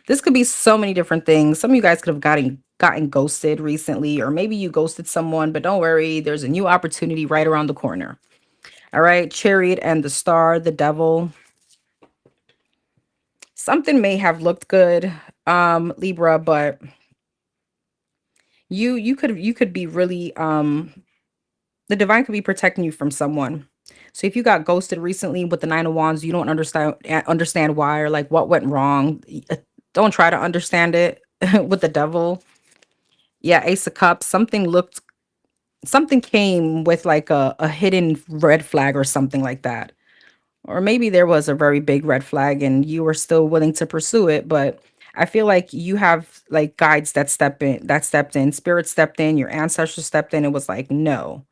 This could be so many different things. Some of you guys could have gotten ghosted recently, or maybe you ghosted someone, but don't worry, there's a new opportunity right around the corner. All right, Chariot and the Star, the Devil. Something may have looked good, Libra, but you could be really the divine could be protecting you from someone. So if you got ghosted recently with the 9 of Wands, you don't understand why, or like what went wrong. Don't try to understand it. With the Devil. Yeah, Ace of Cups. Something came with like a hidden red flag or something like that. Or maybe there was a very big red flag and you were still willing to pursue it, but I feel like you have like guides that stepped in, spirit stepped in, your ancestors stepped in and was like, no.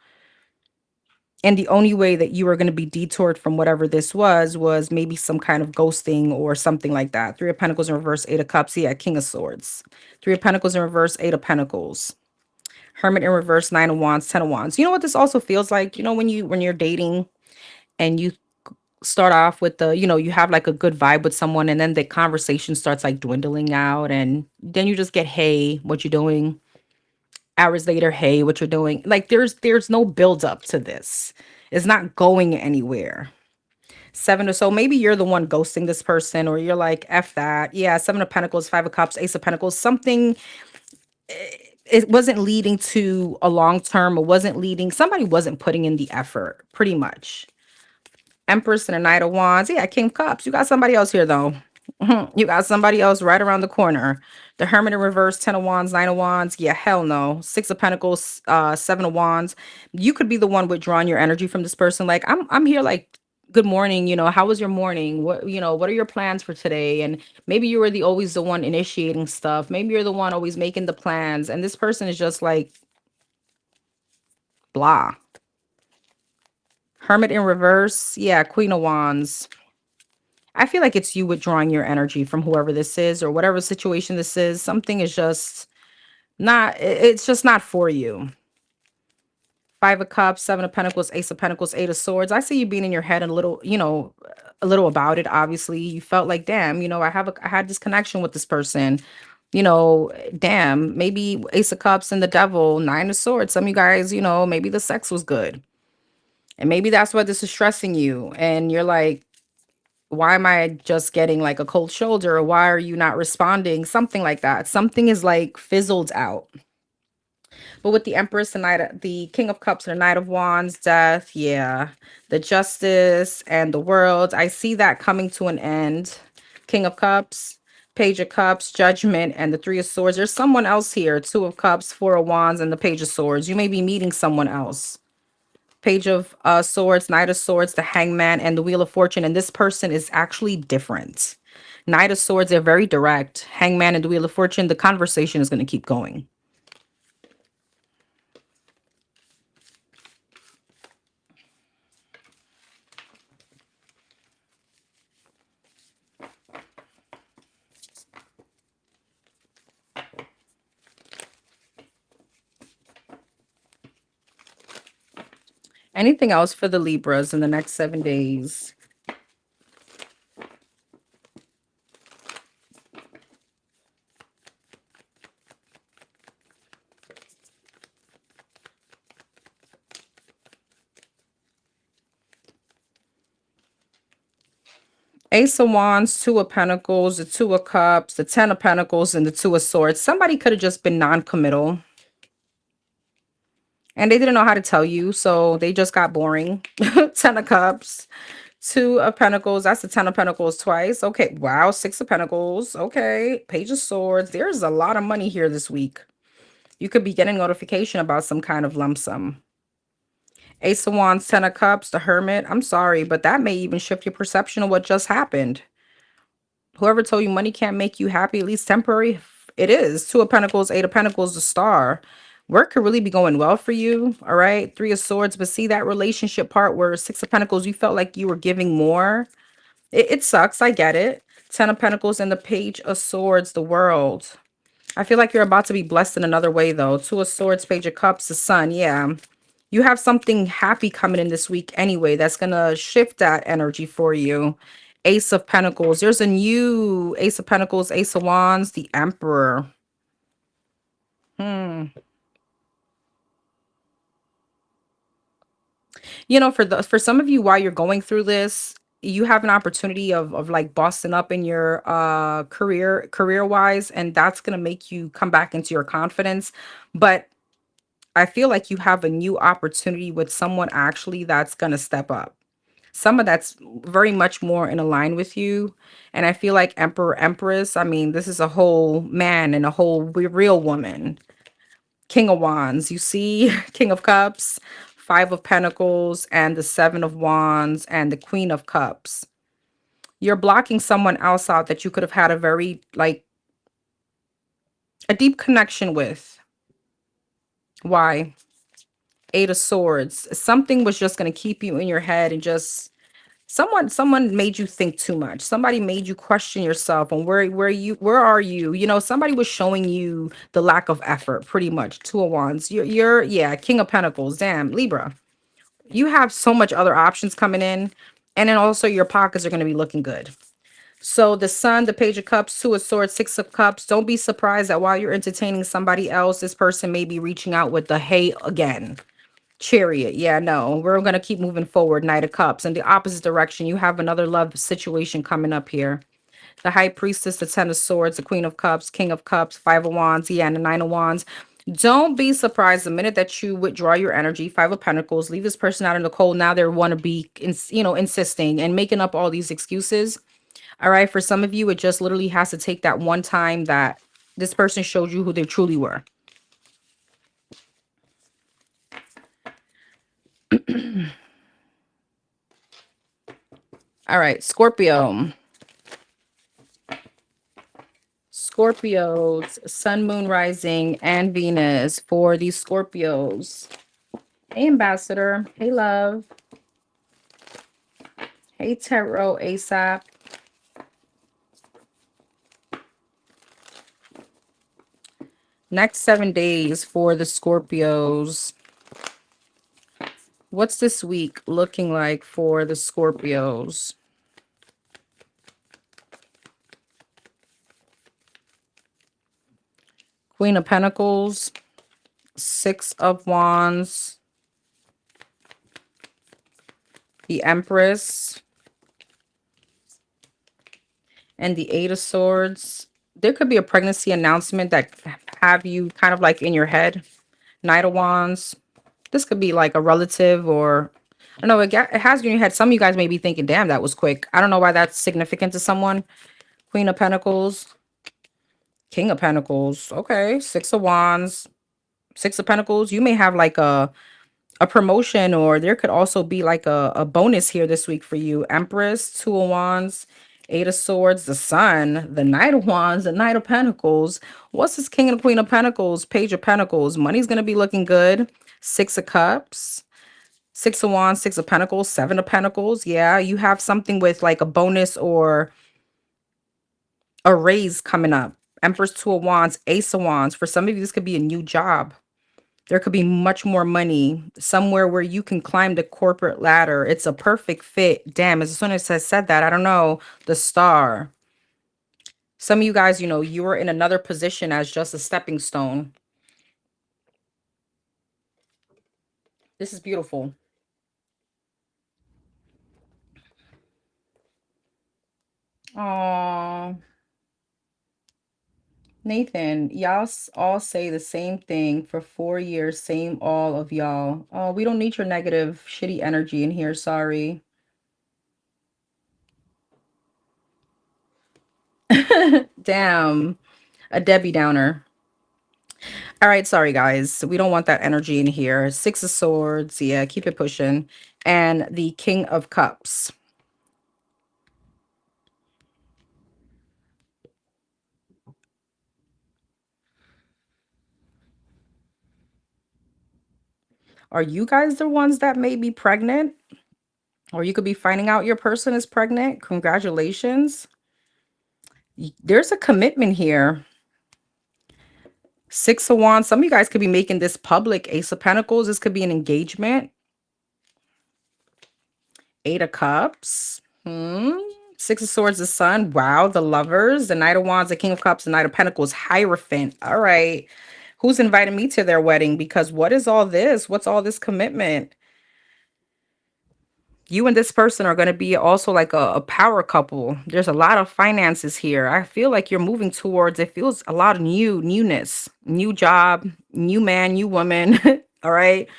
And the only way that you were going to be detoured from whatever this was maybe some kind of ghosting or something like that. Three of Pentacles in reverse, Eight of Cups, yeah, King of Swords. Three of Pentacles in reverse, Eight of Pentacles. Hermit in reverse, 9 of Wands, 10 of Wands. You know what this also feels like? You know, when you're dating and you start off with you have like a good vibe with someone, and then the conversation starts like dwindling out, and then you just get, hey, what you doing? Hours later, hey, what you're doing? Like there's no build up to this. It's not going anywhere. Seven or so, maybe you're the one ghosting this person, or you're like, F that. Yeah, 7 of Pentacles, 5 of Cups, Ace of Pentacles, something. It wasn't leading to a long term, it wasn't leading, somebody wasn't putting in the effort, pretty much. Empress and a Knight of Wands. Yeah, King of Cups. You got somebody else here, though. You got somebody else right around the corner. The Hermit in reverse, 10 of Wands, 9 of Wands. Yeah, hell no. 6 of Pentacles, 7 of Wands. You could be the one withdrawing your energy from this person. Like, I'm here like, good morning, how was your morning? What are your plans for today? And maybe you were always the one initiating stuff. Maybe you're the one always making the plans. And this person is just like, blah. Hermit in reverse. Yeah, Queen of Wands. I feel like it's you withdrawing your energy from whoever this is or whatever situation this is. Something is just it's just not for you. 5 of Cups, 7 of Pentacles, Ace of Pentacles, 8 of Swords. I see you being in your head a little, a little about it. Obviously, you felt like, damn, I had this connection with this person. Damn, maybe Ace of Cups and the Devil, 9 of Swords. Some of you guys, maybe the sex was good. And maybe that's why this is stressing you. And you're like, why am I just getting like a cold shoulder? Or why are you not responding? Something like that. Something is like fizzled out. But with the Empress, the King of Cups, and the Knight of Wands, Death, yeah, the Justice and the World. I see that coming to an end. King of Cups, Page of Cups, Judgment, and the Three of Swords. There's someone else here. 2 of Cups, 4 of Wands, and the Page of Swords. You may be meeting someone else. Page of Swords, Knight of Swords, the Hangman, and the Wheel of Fortune. And this person is actually different. Knight of Swords, they're very direct. Hangman and the Wheel of Fortune, the conversation is going to keep going. Anything else for the Libras in the next 7 days? Ace of Wands, 2 of Pentacles, the 2 of Cups, the 10 of Pentacles, and the 2 of Swords. Somebody could have just been non-committal. And they didn't know how to tell you, so they just got boring. 10 of Cups, 2 of Pentacles. That's the 10 of Pentacles twice. Okay, wow, 6 of Pentacles. Okay, Page of Swords. There's a lot of money here this week. You could be getting notification about some kind of lump sum. Ace of Wands, 10 of Cups, the Hermit. I'm sorry, but that may even shift your perception of what just happened. Whoever told you money can't make you happy, at least temporary, it is. 2 of Pentacles, 8 of Pentacles, the Star. Work could really be going well for you, all right? 3 of Swords, but see that relationship part where 6 of Pentacles, you felt like you were giving more. It sucks, I get it. 10 of Pentacles and the Page of Swords, the World. I feel like you're about to be blessed in another way, though. 2 of Swords, Page of Cups, the Sun, yeah. You have something happy coming in this week anyway that's going to shift that energy for you. Ace of Pentacles. There's a new Ace of Pentacles, Ace of Wands, the Emperor. For some of you, while you're going through this, you have an opportunity of like bossing up in your career wise, and that's gonna make you come back into your confidence. But I feel like you have a new opportunity with someone actually that's gonna step up. Someone that's very much more in line with you. And I feel like Emperor, Empress, I mean, this is a whole man and a whole real woman. King of Wands, you see, King of Cups, Five of Pentacles, and the Seven of Wands, and the Queen of Cups. You're blocking someone else out that you could have had a very, like, a deep connection with. Why? Eight of Swords. Something was just going to keep you in your head and just someone made you think too much. Somebody made you question yourself on where are you? Somebody was showing you the lack of effort pretty much. Two of Wands. You're yeah, King of Pentacles. Damn, Libra. You have so much other options coming in, and then also your pockets are going to be looking good. So the Sun, the Page of Cups, Two of Swords, Six of Cups. Don't be surprised that while you're entertaining somebody else, this person may be reaching out with the hey again. Chariot. Yeah, no, we're going to keep moving forward. Knight of Cups. In the opposite direction, you have another love situation coming up here. The High Priestess, the Ten of Swords, the Queen of Cups, King of Cups, Five of Wands, yeah, and the Nine of Wands. Don't be surprised the minute that you withdraw your energy. Five of Pentacles, leave this person out in the cold. Now they want to be, insisting and making up all these excuses. All right, for some of you, it just literally has to take that one time that this person showed you who they truly were. All right, Scorpio. Scorpios, Sun, Moon, Rising, and Venus for these Scorpios. Hey, Ambassador. Hey, love. Hey, Tarot, ASAP. Next 7 days for the Scorpios. What's this week looking like for the Scorpios? Queen of Pentacles, Six of Wands, the Empress, and the Eight of Swords. There could be a pregnancy announcement that have you kind of like in your head. Knight of Wands. This could be like a relative or I don't know. It has you in your head. Some of you guys may be thinking, damn, that was quick. I don't know why that's significant to someone. Queen of Pentacles, King of Pentacles. Okay. Six of Wands, Six of Pentacles. You may have like a promotion, or there could also be like a bonus here this week for you. Empress, Two of Wands, Eight of Swords, the Sun, the Knight of Wands, the Knight of Pentacles. What's this King and Queen of Pentacles? Page of Pentacles. Money's going to be looking good. Six of Cups, Six of Wands, Six of Pentacles, Seven of Pentacles. Yeah, you have something with like a bonus or a raise coming up. Empress, Two of Wands, Ace of Wands. For some of you, this could be a new job. There could be much more money somewhere where you can climb the corporate ladder. It's a perfect fit. Damn, as soon as I said that, I don't know, the Star. Some of you guys, you were in another position as just a stepping stone. This is beautiful. Oh, Nathan, y'all all say the same thing for 4 years, same all of y'all. Oh, we don't need your negative, shitty energy in here. Sorry. Damn, a Debbie Downer. All right, sorry guys. We don't want that energy in here. Six of Swords. Yeah, keep it pushing. And the King of Cups. Are you guys the ones that may be pregnant? Or you could be finding out your person is pregnant. Congratulations. There's a commitment here. Six of Wands. Some of you guys could be making this public. Ace of Pentacles. This could be an engagement. Eight of Cups. Six of Swords, the Sun. Wow, the Lovers. The Knight of Wands, the King of Cups, the Knight of Pentacles. Hierophant. All right. Who's inviting me to their wedding? Because what is all this? What's all this commitment? You and this person are going to be also like a power couple. There's a lot of finances here. I feel like you're moving towards, it feels a lot of newness, new job, new man, new woman. All right.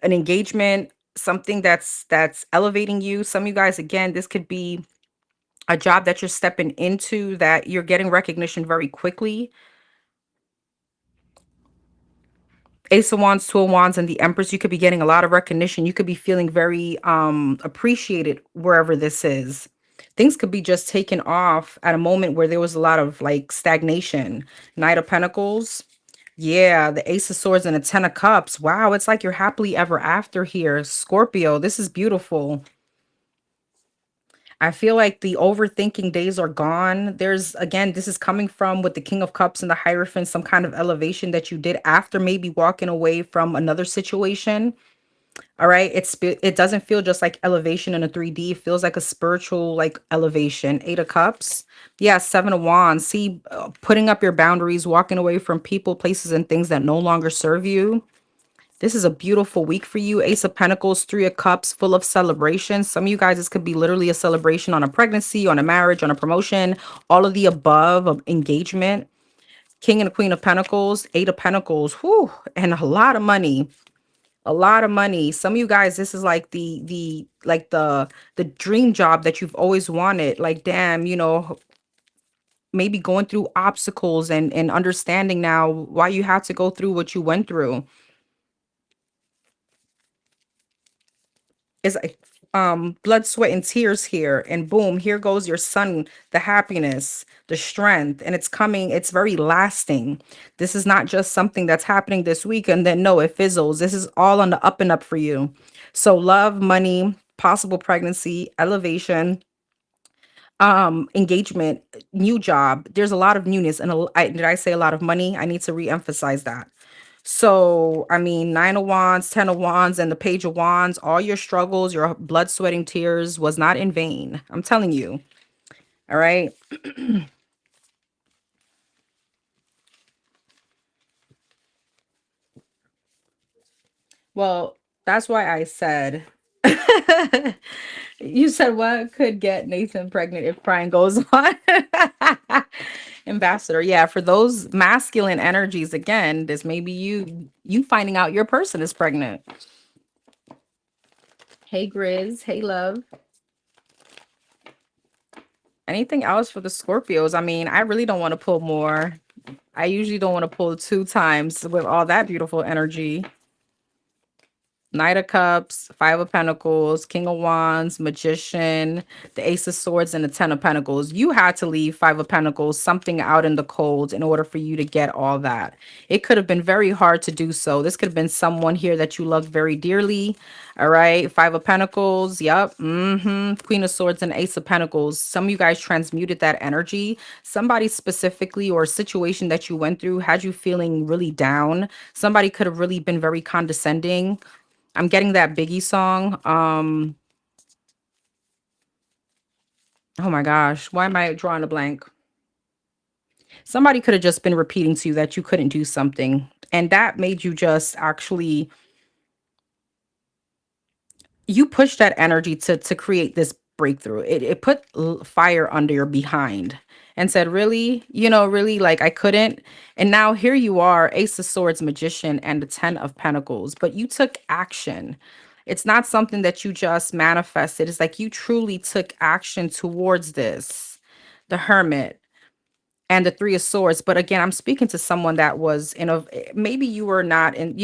An engagement, something that's elevating you. Some of you guys, again, this could be a job that you're stepping into that you're getting recognition very quickly. Ace of Wands, Two of Wands, and the Empress, you could be getting a lot of recognition. You could be feeling very appreciated wherever this is. Things could be just taken off at a moment where there was a lot of like stagnation. Knight of Pentacles. Yeah, the Ace of Swords and the Ten of Cups. Wow, it's like you're happily ever after here. Scorpio, this is beautiful. I feel like the overthinking days are gone. There's, again, this is coming from with the King of Cups and the Hierophant, some kind of elevation that you did after maybe walking away from another situation. All right. It doesn't feel just like elevation in a 3D. It feels like a spiritual like elevation. Eight of Cups. Yeah, Seven of Wands. See, putting up your boundaries, walking away from people, places, and things that no longer serve you. This is a beautiful week for you. Ace of Pentacles, Three of Cups, full of celebration. Some of you guys, this could be literally a celebration on a pregnancy, on a marriage, on a promotion, all of the above, of engagement. King and Queen of Pentacles, Eight of Pentacles, whew, and a lot of money. A lot of money. Some of you guys, this is like the dream job that you've always wanted. Like, damn, maybe going through obstacles and understanding now why you had to go through what you went through. It's like blood, sweat, and tears here. And boom, here goes your sun, the happiness, the strength, and it's coming, it's very lasting. This is not just something that's happening this week and then no, it fizzles. This is all on the up and up for you. So love, money, possible pregnancy, elevation, engagement, new job. There's a lot of newness and did I say a lot of money? I need to re-emphasize that. So, I mean, Nine of Wands, Ten of Wands, and the Page of Wands, all your struggles, your blood, sweating tears was not in vain. I'm telling you. All right. Well, that's why I said, you said what could get Nathan pregnant if Brian goes on? Ambassador. Yeah, for those masculine energies, again, this may be you finding out your person is pregnant. Hey, Grizz. Hey, love. Anything else for the Scorpios? I mean, I really don't want to pull more. I usually don't want to pull two times with all that beautiful energy. Knight of Cups, Five of Pentacles, King of Wands, Magician, the Ace of Swords, and the Ten of Pentacles. You had to leave Five of Pentacles, something out in the cold in order for you to get all that. It could have been very hard to do so. This could have been someone here that you loved very dearly. All right. Five of Pentacles. Yep. Queen of Swords and Ace of Pentacles. Some of you guys transmuted that energy. Somebody specifically or a situation that you went through had you feeling really down. Somebody could have really been very condescending. I'm getting that Biggie song. Oh my gosh, why am I drawing a blank? Somebody could have just been repeating to you that you couldn't do something, and that made you just actually you pushed that energy to create this breakthrough. It put fire under your behind and said, really, really, like I couldn't. And now here you are, Ace of Swords, Magician, and the Ten of Pentacles, but you took action. It's not something that you just manifested. It's like you truly took action towards this. The Hermit and the Three of Swords. But again, I'm speaking to someone that was in a, maybe you were not in,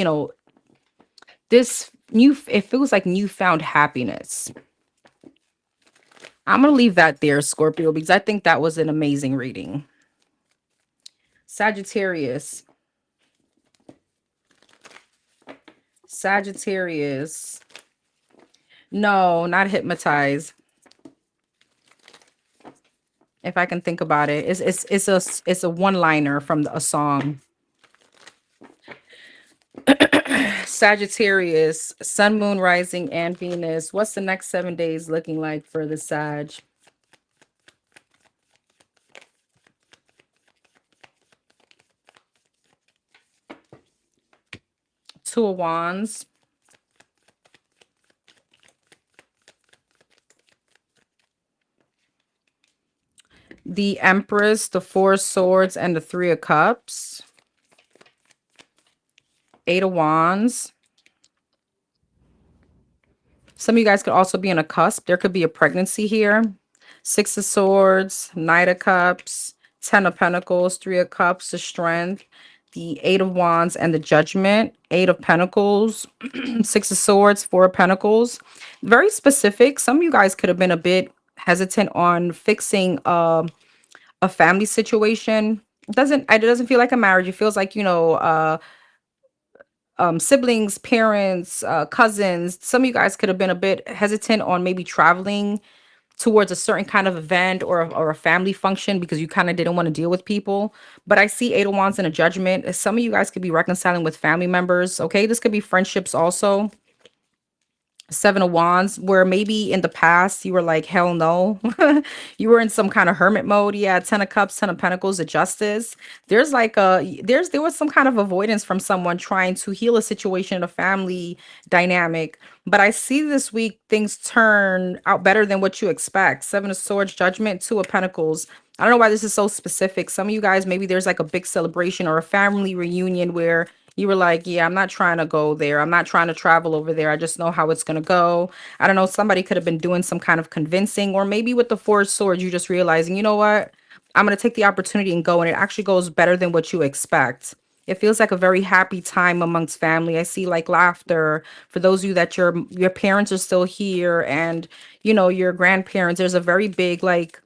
this new, it feels like newfound happiness. I'm going to leave that there, Scorpio, because I think that was an amazing reading. Sagittarius. Sagittarius. No, not hypnotize. If I can think about it, it's a one-liner from a song. Sagittarius, Sun, Moon, Rising, and Venus. What's the next 7 days looking like for the Sag? Two of Wands. the Empress, the Four of Swords, and the Three of Cups. Eight of Wands. Some of you guys could also be on a cusp. There could be a pregnancy here. Six of Swords, Knight of Cups, Ten of Pentacles, Three of Cups, the Strength, the Eight of Wands, and the Judgment. Eight of Pentacles, Six of Swords, Four of Pentacles. Very specific. Some of you guys could have been a bit hesitant on fixing a family situation. It doesn't feel like a marriage. It feels like, siblings, parents, cousins. Some of you guys could have been a bit hesitant on maybe traveling towards a certain kind of event or a family function because you kind of didn't want to deal with people. But I see Eight of Wands and a Judgment. Some of you guys could be reconciling with family members. Okay, this could be friendships also. Seven of Wands, where maybe in the past you were like, hell no. You were in some kind of hermit mode. Yeah, Ten of Cups, Ten of Pentacles, the Justice. There was some kind of avoidance from someone trying to heal a situation in a family dynamic. But I see this week things turn out better than what you expect. Seven of Swords, Judgment, Two of Pentacles. I don't know why this is so specific. Some of you guys, maybe there's like a big celebration or a family reunion where you were like, yeah, I'm not trying to go there. I'm not trying to travel over there. I just know how it's going to go. I don't know. Somebody could have been doing some kind of convincing, or maybe with the Four of Swords, you just realizing, you know what? I'm going to take the opportunity and go. And it actually goes better than what you expect. It feels like a very happy time amongst family. I see like laughter for those of you that your parents are still here, and your grandparents. There's a very big, like,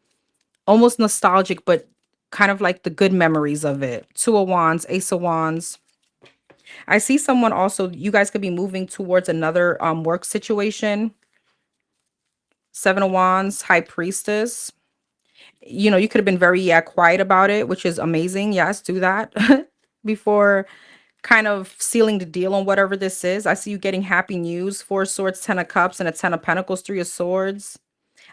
almost nostalgic, but kind of like the good memories of it. Two of Wands, Ace of Wands. I see someone also, you guys could be moving towards another work situation. Seven of Wands, High Priestess. You could have been very quiet about it, which is amazing. Yes, do that before kind of sealing the deal on whatever this is. I see you getting happy news. Four of Swords, Ten of Cups, and a Ten of Pentacles, Three of Swords.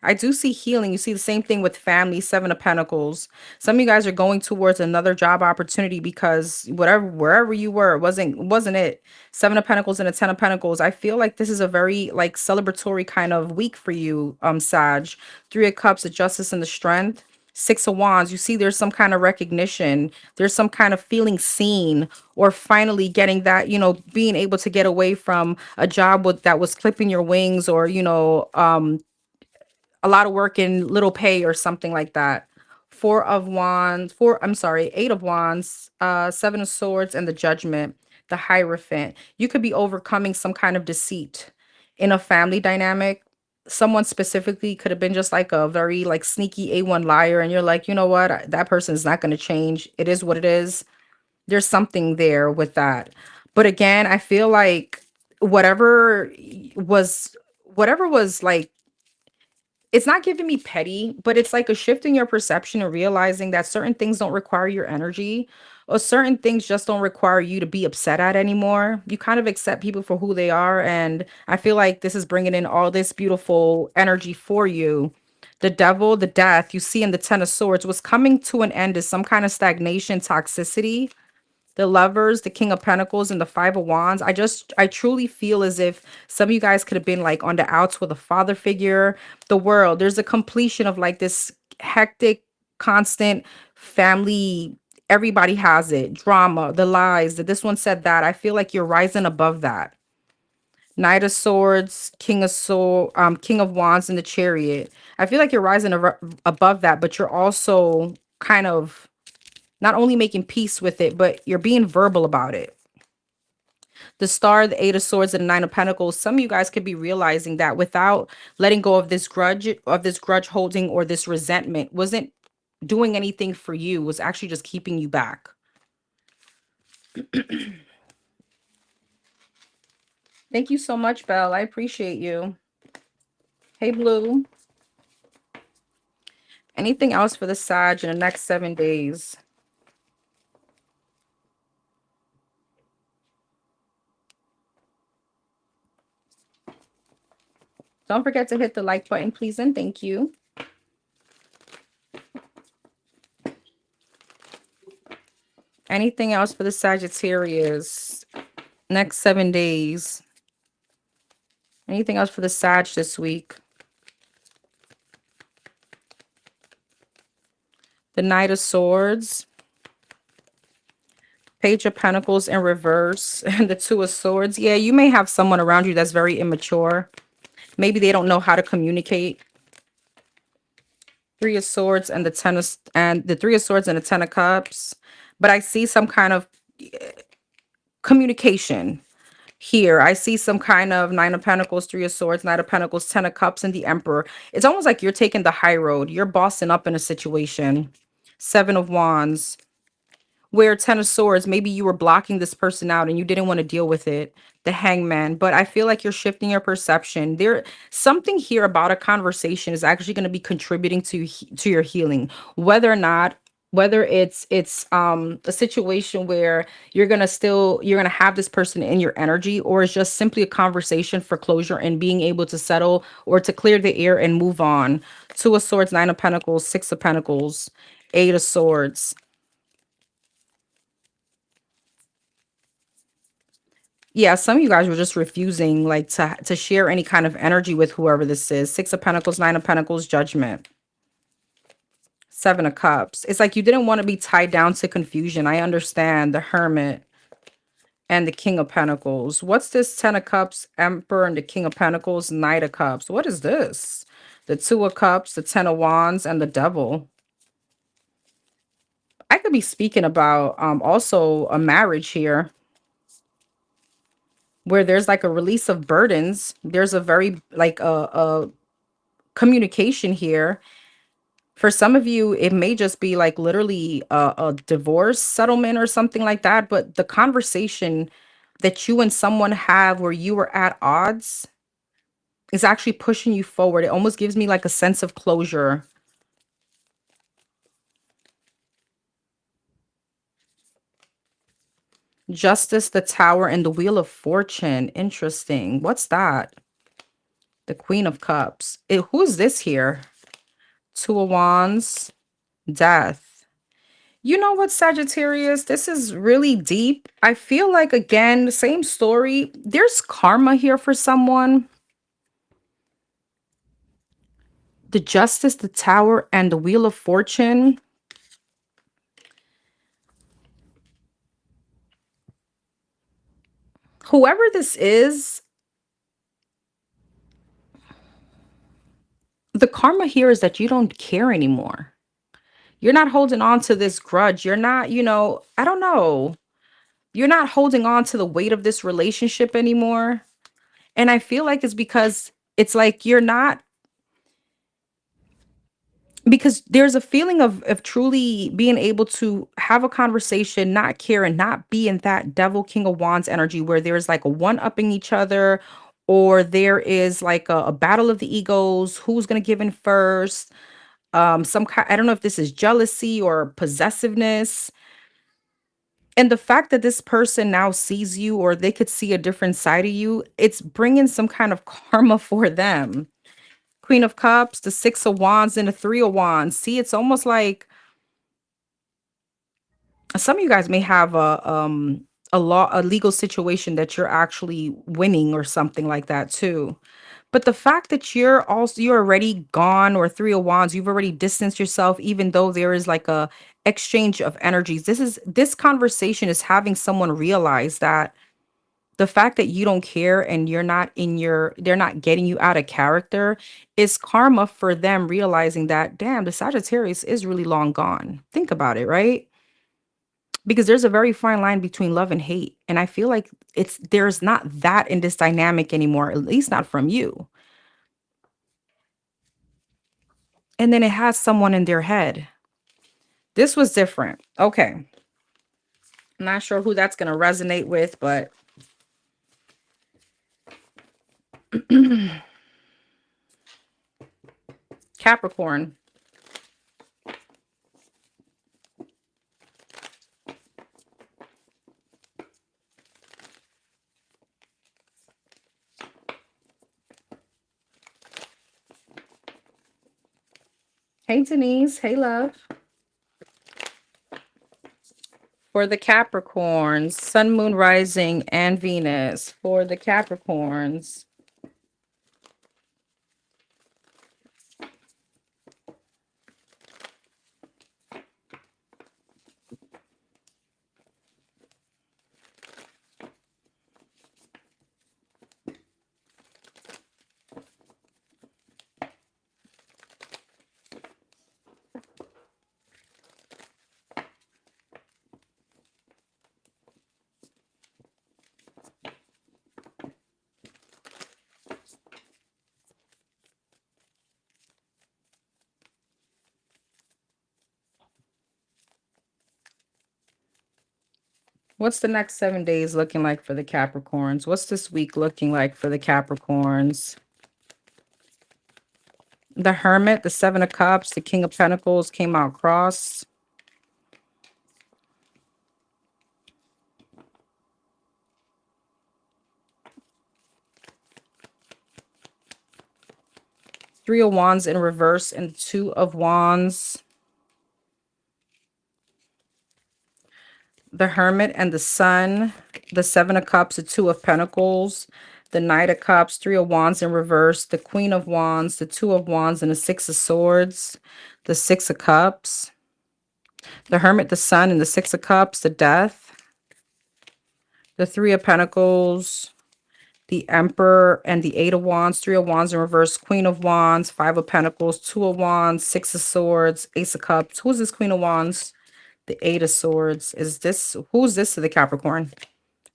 I do see healing. You see the same thing with family, Seven of Pentacles. Some of you guys are going towards another job opportunity because wherever you were, it wasn't it. Seven of Pentacles and a Ten of Pentacles. I feel like this is a very like celebratory kind of week for you, Sag. Three of Cups, the Justice and the Strength. Six of Wands. You see there's some kind of recognition. There's some kind of feeling seen, or finally getting that, being able to get away from a job that was clipping your wings, or a lot of work and little pay or something like that. Eight of Wands, Seven of Swords, and the Judgment, the Hierophant. You could be overcoming some kind of deceit in a family dynamic. Someone specifically could have been just like a very like sneaky A1 liar, and you're like, you know what? That person is not going to change. It is what it is. There's something there with that. But again, I feel like whatever was whatever was like, it's not giving me petty, but it's like a shift in your perception and realizing that certain things don't require your energy, or certain things just don't require you to be upset at anymore. You kind of accept people for who they are. And I feel like this is bringing in all this beautiful energy for you. The Devil, the Death, you see in the Ten of Swords, was coming to an end is some kind of stagnation, toxicity. The Lovers, the King of Pentacles, and the Five of Wands. I truly feel as if some of you guys could have been like on the outs with a father figure. The World, there's a completion of like this hectic, constant family. Everybody has it. Drama, the lies, that this one said that. I feel like you're rising above that. Knight of Swords, King of Wands, and the Chariot. I feel like you're rising above that, but you're also kind of not only making peace with it, but you're being verbal about it. The Star, the Eight of Swords, and the Nine of Pentacles. Some of you guys could be realizing that without letting go of this grudge holding, or this resentment wasn't doing anything for you, was actually just keeping you back. Thank you so much, Belle. I appreciate you. Hey, Blue. Anything else for the Sag in the next 7 days? Don't forget to hit the like button, please, and thank you. Anything else for the Sagittarius? Next 7 days. Anything else for the Sag this week? The Knight of Swords, Page of Pentacles in reverse, and the Two of Swords. Yeah, you may have someone around you that's very immature. Maybe they don't know how to communicate. Three of Swords and the Three of Swords and the Ten of Cups. But I see some kind of communication here. I see some kind of Nine of Pentacles, Three of Swords, Knight of Pentacles, Ten of Cups, and the Emperor. It's almost like you're taking the high road. You're bossing up in a situation. Seven of Wands. Where Ten of Swords, maybe you were blocking this person out and you didn't want to deal with it. The Hangman. But I feel like you're shifting your perception. There, something here about a conversation is actually going to be contributing to your healing. Whether it's a situation where you're gonna have this person in your energy, or it's just simply a conversation for closure and being able to settle or to clear the air and move on. Two of Swords, Nine of Pentacles, Six of Pentacles, Eight of Swords. Yeah, some of you guys were just refusing like to share any kind of energy with whoever this is. Six of Pentacles, Nine of Pentacles, Judgment. Seven of Cups. It's like you didn't want to be tied down to confusion. I understand. The Hermit and the King of Pentacles. What's this? Ten of Cups, Emperor, and the King of Pentacles, Knight of Cups. What is this? The Two of Cups, the Ten of Wands, and the Devil. I could be speaking about also a marriage here, where there's like a release of burdens. There's a very like a communication here. For some of you, it may just be like literally a divorce settlement or something like that. But the conversation that you and someone have where you were at odds is actually pushing you forward. It almost gives me like a sense of closure. Justice, the Tower, and the Wheel of Fortune. Interesting. What's that? The Queen of Cups. Who is this here? Two of Wands, Death. You know what, Sagittarius? This is really deep. I feel like, again, the same story. There's karma here for someone. The Justice, the Tower, and the Wheel of Fortune. Whoever this is, the karma here is that you don't care anymore. You're not holding on to this grudge. You're not, I don't know. You're not holding on to the weight of this relationship anymore. And I feel like it's because it's like you're not, because there's a feeling of truly being able to have a conversation, not care, and not be in that Devil, King of Wands energy where there's like a one-upping each other, or there is like a battle of the egos, who's going to give in first. Some kind, I don't know if this is jealousy or possessiveness. And the fact that this person now sees you, or they could see a different side of you, it's bringing some kind of karma for them. Queen of Cups, the Six of Wands, and the Three of Wands. See, it's almost like some of you guys may have a legal situation that you're actually winning or something like that too. But the fact that you're already gone, or Three of Wands, you've already distanced yourself, even though there is like a exchange of energies. This conversation is having someone realize that the fact that you don't care and they're not getting you out of character is karma for them realizing that, damn, the Sagittarius is really long gone. Think about it, right? Because there's a very fine line between love and hate. And I feel like there's not that in this dynamic anymore, at least not from you. And then it has someone in their head. This was different. Okay. I'm not sure who that's going to resonate with, but Capricorn. Hey, Denise. Hey, love. For the Capricorns, Sun, Moon, Rising, and Venus. For the Capricorns. What's the next 7 days looking like for the Capricorns? What's this week looking like for the Capricorns? The Hermit, the Seven of Cups, the King of Pentacles came out crossed. Three of Wands in reverse and Two of Wands. The Hermit and the Sun, the Seven of Cups, the Two of Pentacles, the Knight of Cups, Three of Wands in reverse, the Queen of Wands, the Two of Wands, and the Six of Swords, the Six of Cups, the Hermit, the Sun, and the Six of Cups, the Death, the Three of Pentacles, the Emperor, and the Eight of Wands, Three of Wands in reverse, Queen of Wands, Five of Pentacles, Two of Wands, Six of Swords, Ace of Cups. Who's this Queen of Wands? The Eight of Swords. Who's this to the Capricorn?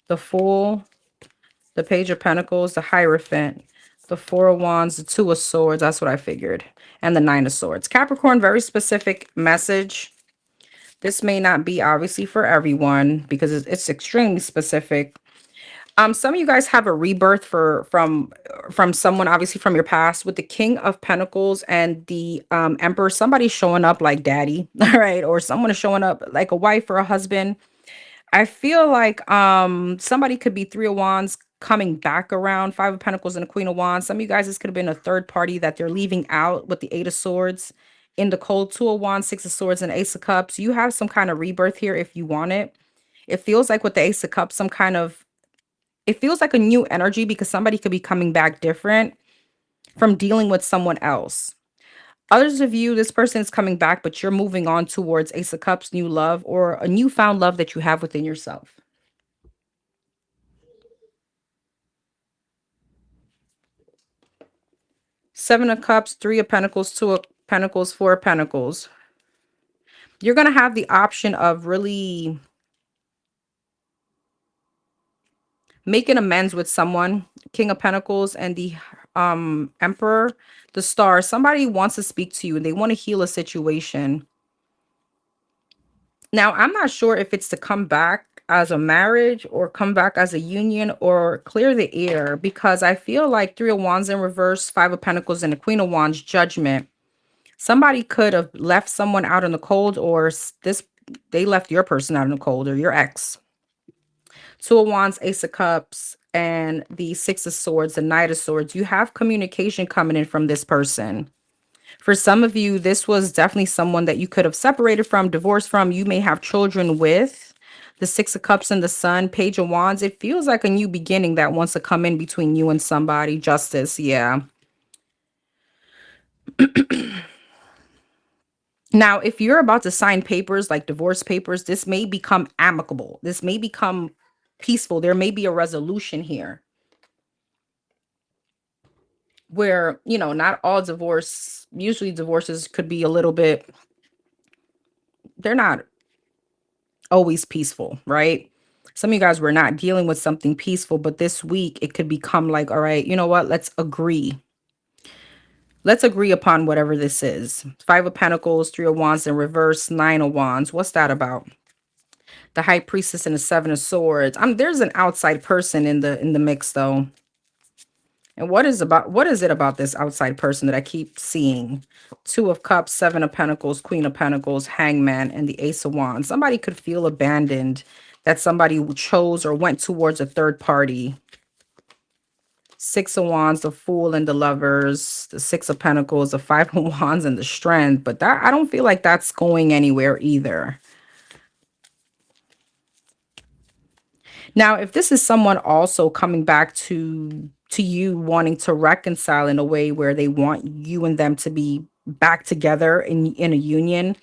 The Fool, the Page of Pentacles, the Hierophant, the Four of Wands, the Two of Swords. That's what I figured. And the Nine of Swords. Capricorn, very specific message. This may not be obviously for everyone because it's extremely specific. Some of you guys have a rebirth from someone, obviously from your past, with the King of Pentacles and the Emperor. Somebody's showing up like daddy, all right, or someone is showing up like a wife or a husband. I feel like somebody could be Three of Wands coming back around, Five of Pentacles and a Queen of Wands. Some of you guys, this could have been a third party that they're leaving out with the Eight of Swords in the cold, Two of Wands, Six of Swords, and Ace of Cups. You have some kind of rebirth here if you want it. It feels like with the Ace of Cups, it feels like a new energy because somebody could be coming back different from dealing with someone else. Others of you, this person is coming back, but you're moving on towards Ace of Cups, new love, or a newfound love that you have within yourself. Seven of Cups, Three of Pentacles, Two of Pentacles, Four of Pentacles. You're going to have the option of really making amends with someone. King of Pentacles and the Emperor, the Star. Somebody wants to speak to you and they want to heal a situation. Now, I'm not sure if it's to come back as a marriage or come back as a union or clear the air, because I feel like Three of Wands in reverse, Five of Pentacles, and the Queen of Wands, Judgment. Somebody could have left someone out in the cold, or they left your person out in the cold, or your ex. Two of Wands, Ace of Cups, and the Six of Swords, the Knight of Swords. You have communication coming in from this person. For some of you, this was definitely someone that you could have separated from, divorced from. You may have children with. The Six of Cups and the Sun, Page of Wands. It feels like a new beginning that wants to come in between you and somebody. Justice, yeah. Now, if you're about to sign papers like divorce papers, this may become amicable. This may become peaceful. There may be a resolution here where, not all usually divorces could be a little bit, they're not always peaceful, right? Some of you guys were not dealing with something peaceful, but this week it could become like, all right, you know what? Let's agree. Let's agree upon whatever this is. Five of Pentacles, Three of Wands in reverse, Nine of Wands. What's that about? The High Priestess and the Seven of Swords. There's an outside person in the mix though. And what is it about this outside person that I keep seeing? Two of Cups, Seven of Pentacles, Queen of Pentacles, Hangman, and the Ace of Wands. Somebody could feel abandoned, that somebody chose or went towards a third party. Six of Wands, the Fool and the Lovers, the Six of Pentacles, the Five of Wands, and the Strength. But I don't feel like that's going anywhere either. Now, if this is someone also coming back to you wanting to reconcile in a way where they want you and them to be back together in a union,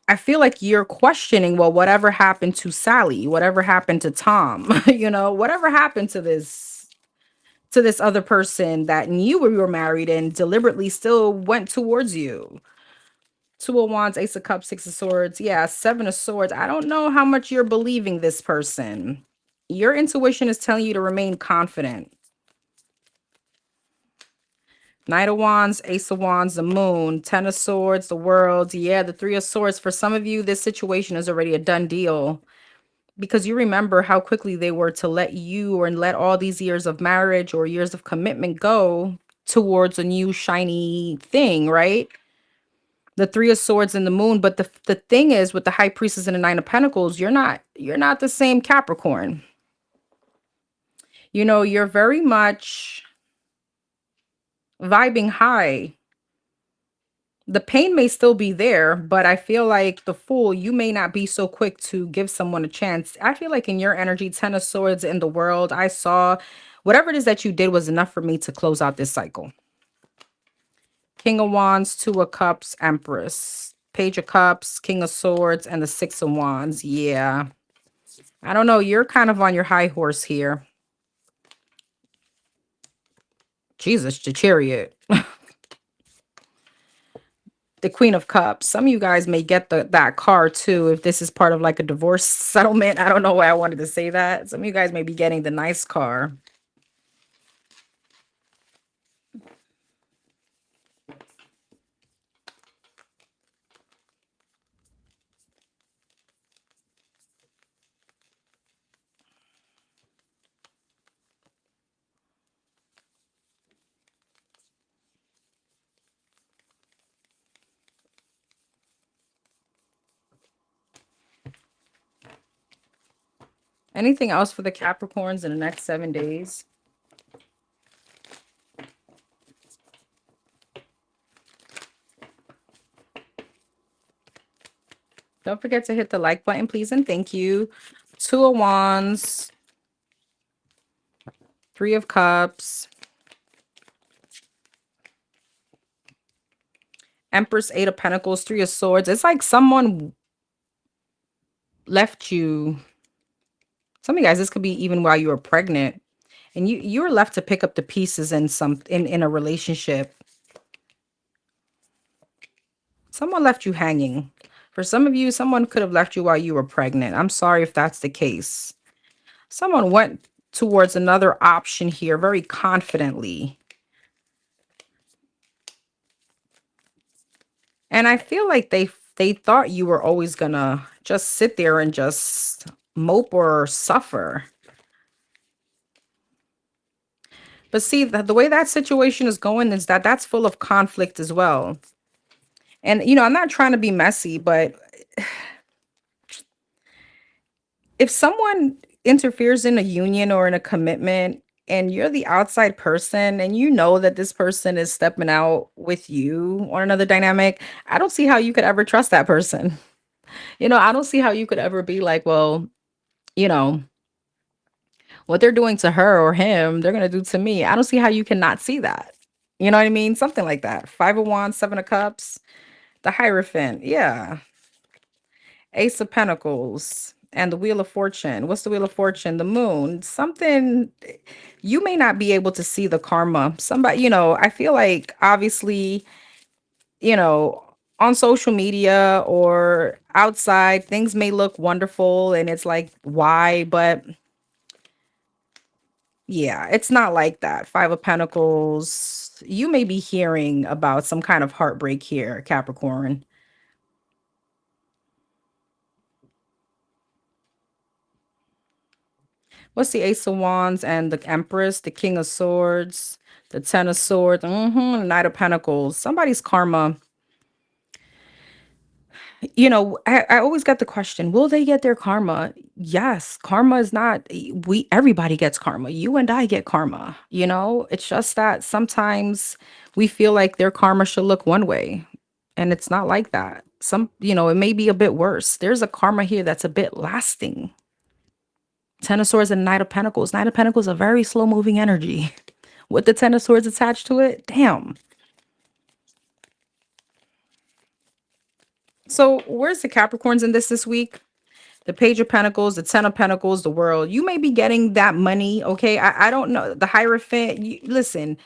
I feel like you're questioning, well, whatever happened to Sally, whatever happened to Tom, whatever happened to this other person that knew we were married and deliberately still went towards you. Two of Wands, Ace of Cups, Six of Swords. Yeah, Seven of Swords. I don't know how much you're believing this person. Your intuition is telling you to remain confident. Knight of Wands, Ace of Wands, the Moon, Ten of Swords, the World. Yeah, the Three of Swords. For some of you, this situation is already a done deal. because you remember how quickly they were to let you or let all these years of marriage or years of commitment go towards a new shiny thing, right? The Three of Swords and the Moon. But the thing is, with the High Priestess and the Nine of Pentacles, you're not the same Capricorn. You know, you're very much vibing high. The pain may still be there, but I feel like the Fool, you may not be so quick to give someone a chance. I feel like in your energy, Ten of Swords in the world, I saw whatever it is that you did was enough for me to close out this cycle. King of Wands, Two of Cups, Empress, Page of Cups, King of Swords, and the Six of Wands. Yeah. I don't know. You're kind of on your high horse here. Jesus, the Chariot. The Queen of Cups. Some of you guys may get that card too if this is part of like a divorce settlement. I don't know why I wanted to say that. Some of you guys may be getting the nice car. Anything else for the Capricorns in the next 7 days? Don't forget to hit the like button, please, and thank you. Two of Wands, Three of Cups, Empress, Eight of Pentacles, Three of Swords. It's like someone left you. Some of you guys, this could be even while you were pregnant, and you were left to pick up the pieces in a relationship. Someone left you hanging. For some of you, someone could have left you while you were pregnant. I'm sorry if that's the case. Someone went towards another option here very confidently. And I feel like they thought you were always gonna just sit there and just mope or suffer. But see, the way that situation is going is that that's full of conflict as well. And, you know, I'm not trying to be messy, but if someone interferes in a union or in a commitment and you're the outside person and you know that this person is stepping out with you on another dynamic, I don't see how you could ever trust that person. You know, I don't see how you could ever be like, well, you know, what they're doing to her or him, they're going to do to me. I don't see how you cannot see that. You know what I mean? Something like that. Five of Wands, Seven of Cups, the Hierophant. Yeah. Ace of Pentacles and the Wheel of Fortune. What's the Wheel of Fortune? The Moon. Something you may not be able to see the karma. Somebody, you know, I feel like obviously, you know, on social media or outside, things may look wonderful and it's like, why? But yeah, it's not like that. Five of Pentacles. You may be hearing about some kind of heartbreak here, Capricorn. What's the Ace of Wands and the Empress, the King of Swords, the Ten of Swords, the Knight of Pentacles. Somebody's karma. You know, I always get the question, will they get their karma? Yes, karma is not, everybody gets karma. You and I get karma. You know, it's just that sometimes we feel like their karma should look one way, and it's not like that. You know, it may be a bit worse. There's a karma here that's a bit lasting. Ten of Swords and Knight of Pentacles. Knight of Pentacles, a very slow moving energy. With the Ten of Swords attached to it, damn. So where's the Capricorns in this week? The Page of Pentacles, the Ten of Pentacles, the World. You may be getting that money, okay? I don't know. The Hierophant, listen,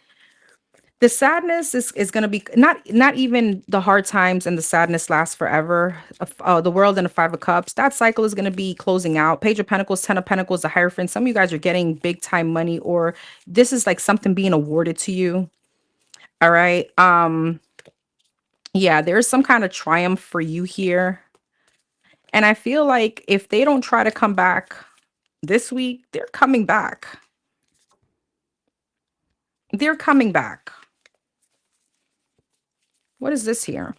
the sadness is going to be not even the hard times and the sadness lasts forever. The World and the Five of Cups, that cycle is going to be closing out. Page of Pentacles, Ten of Pentacles, the Hierophant. Some of you guys are getting big time money, or this is like something being awarded to you. All right. Yeah, there's some kind of triumph for you here. And I feel like if they don't try to come back this week, they're coming back. They're coming back. What is this here?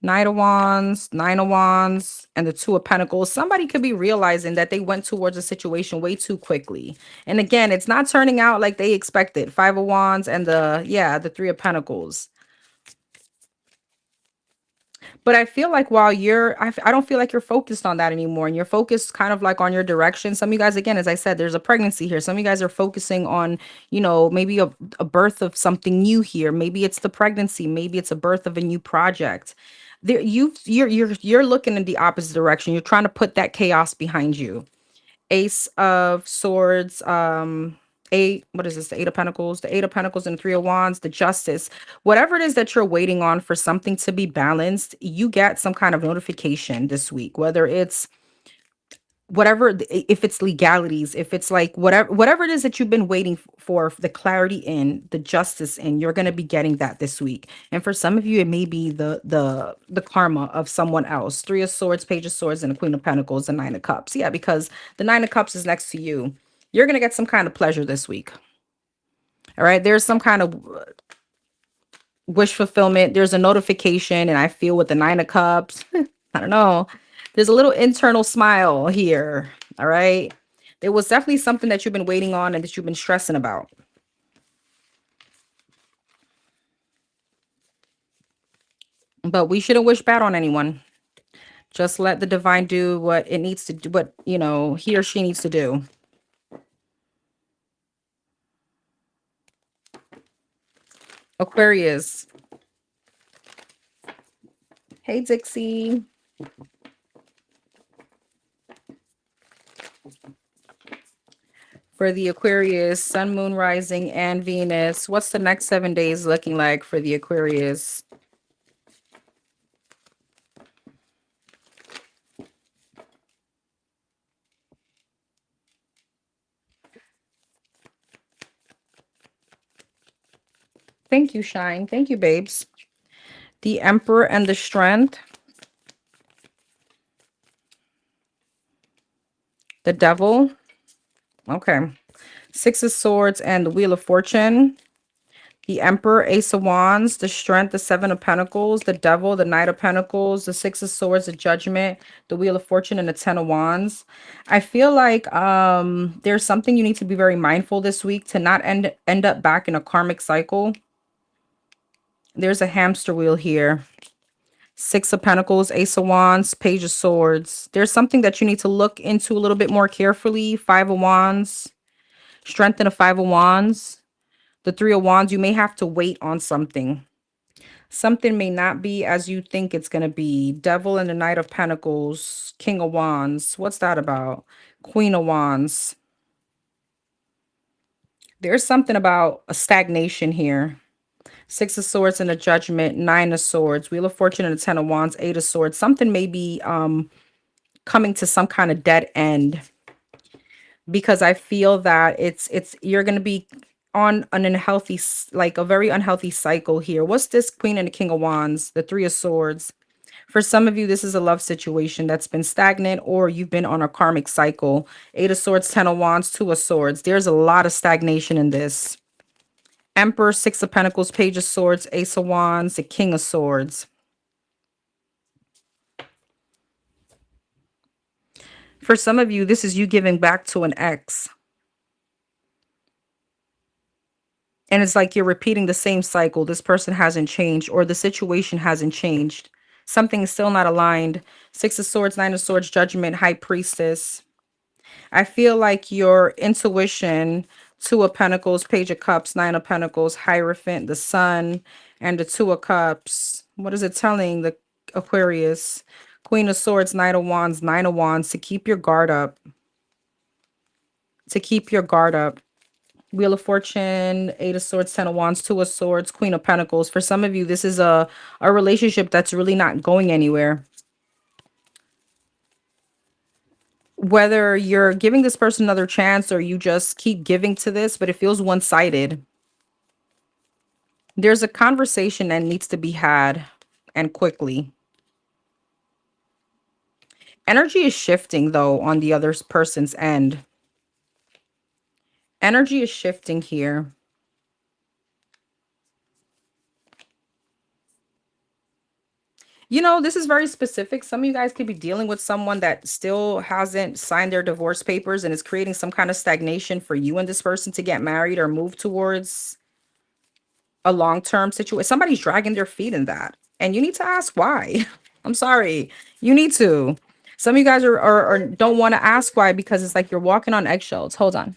Knight of Wands, Nine of Wands, and the Two of Pentacles. Somebody could be realizing that they went towards a situation way too quickly. And again, it's not turning out like they expected. Five of Wands and the Three of Pentacles. But I feel like while I don't feel like you're focused on that anymore. And you're focused kind of like on your direction. Some of you guys, again, as I said, there's a pregnancy here. Some of you guys are focusing on, maybe a birth of something new here. Maybe it's the pregnancy. Maybe it's a birth of a new project. There, you're looking in the opposite direction. You're trying to put that chaos behind you. Ace of Swords, what is this? The Eight of Pentacles, the Eight of Pentacles and Three of Wands, the Justice. Whatever it is that you're waiting on for something to be balanced, you get some kind of notification this week, whether it's if it's legalities, if it's like whatever it is that you've been waiting for the clarity in, the justice in, you're going to be getting that this week. And for some of you, it may be the karma of someone else. Three of Swords, Page of Swords, and the Queen of Pentacles, and Nine of Cups. Yeah, because the Nine of Cups is next to you. You're going to get some kind of pleasure this week. All right, there's some kind of wish fulfillment. There's a notification, and I feel with the Nine of Cups, I don't know, there's a little internal smile here. All right, there was definitely something that you've been waiting on and that you've been stressing about. But we shouldn't wish bad on anyone. Just let the divine do what it needs to do, what he or she needs to do. Aquarius. Hey, Dixie. For the Aquarius, Sun, Moon, Rising, and Venus. What's the next 7 days looking like for the Aquarius? Thank you, Shine. Thank you, babes. The Emperor and the Strength. The Devil. Okay. Six of Swords and the Wheel of Fortune. The Emperor, Ace of Wands, the Strength, the Seven of Pentacles, the Devil, the Knight of Pentacles, the Six of Swords, the Judgment, the Wheel of Fortune, and the Ten of Wands. I feel like there's something you need to be very mindful this week to not end up back in a karmic cycle. There's a hamster wheel here. Six of Pentacles, Ace of Wands, Page of Swords. There's something that you need to look into a little bit more carefully. Five of Wands, Strength and a Five of Wands. The Three of Wands, you may have to wait on something. Something may not be as you think it's going to be. Devil and the Knight of Pentacles, King of Wands. What's that about? Queen of Wands. There's something about a stagnation here. Six of Swords and a Judgment, Nine of Swords, Wheel of Fortune and a Ten of Wands, Eight of Swords. Something may be coming to some kind of dead end, because I feel that you're going to be on an unhealthy, like a very unhealthy cycle here. What's this Queen and the King of Wands? The Three of Swords. For some of you, this is a love situation that's been stagnant, or you've been on a karmic cycle. Eight of Swords, Ten of Wands, Two of Swords. There's a lot of stagnation in this. Emperor, Six of Pentacles, Page of Swords, Ace of Wands, the King of Swords. For some of you, this is you giving back to an ex. And it's like you're repeating the same cycle. This person hasn't changed, or the situation hasn't changed. Something is still not aligned. Six of Swords, Nine of Swords, Judgment, High Priestess. I feel like your intuition, Two of Pentacles, Page of Cups, Nine of Pentacles, Hierophant, the Sun, and the Two of Cups. What is it telling the Aquarius? Queen of Swords, Nine of Wands, to keep your guard up. To keep your guard up. Wheel of Fortune, Eight of Swords, Ten of Wands, Two of Swords, Queen of Pentacles. For some of you, this is a relationship that's really not going anywhere. Whether you're giving this person another chance or you just keep giving to this, but it feels one-sided. There's a conversation that needs to be had, and quickly. Energy is shifting though on the other person's end. Energy is shifting here. This is very specific. Some of you guys could be dealing with someone that still hasn't signed their divorce papers and is creating some kind of stagnation for you and this person to get married or move towards a long-term situation. Somebody's dragging their feet in that. And you need to ask why. I'm sorry. You need to. Some of you guys are don't want to ask why because it's like you're walking on eggshells. Hold on.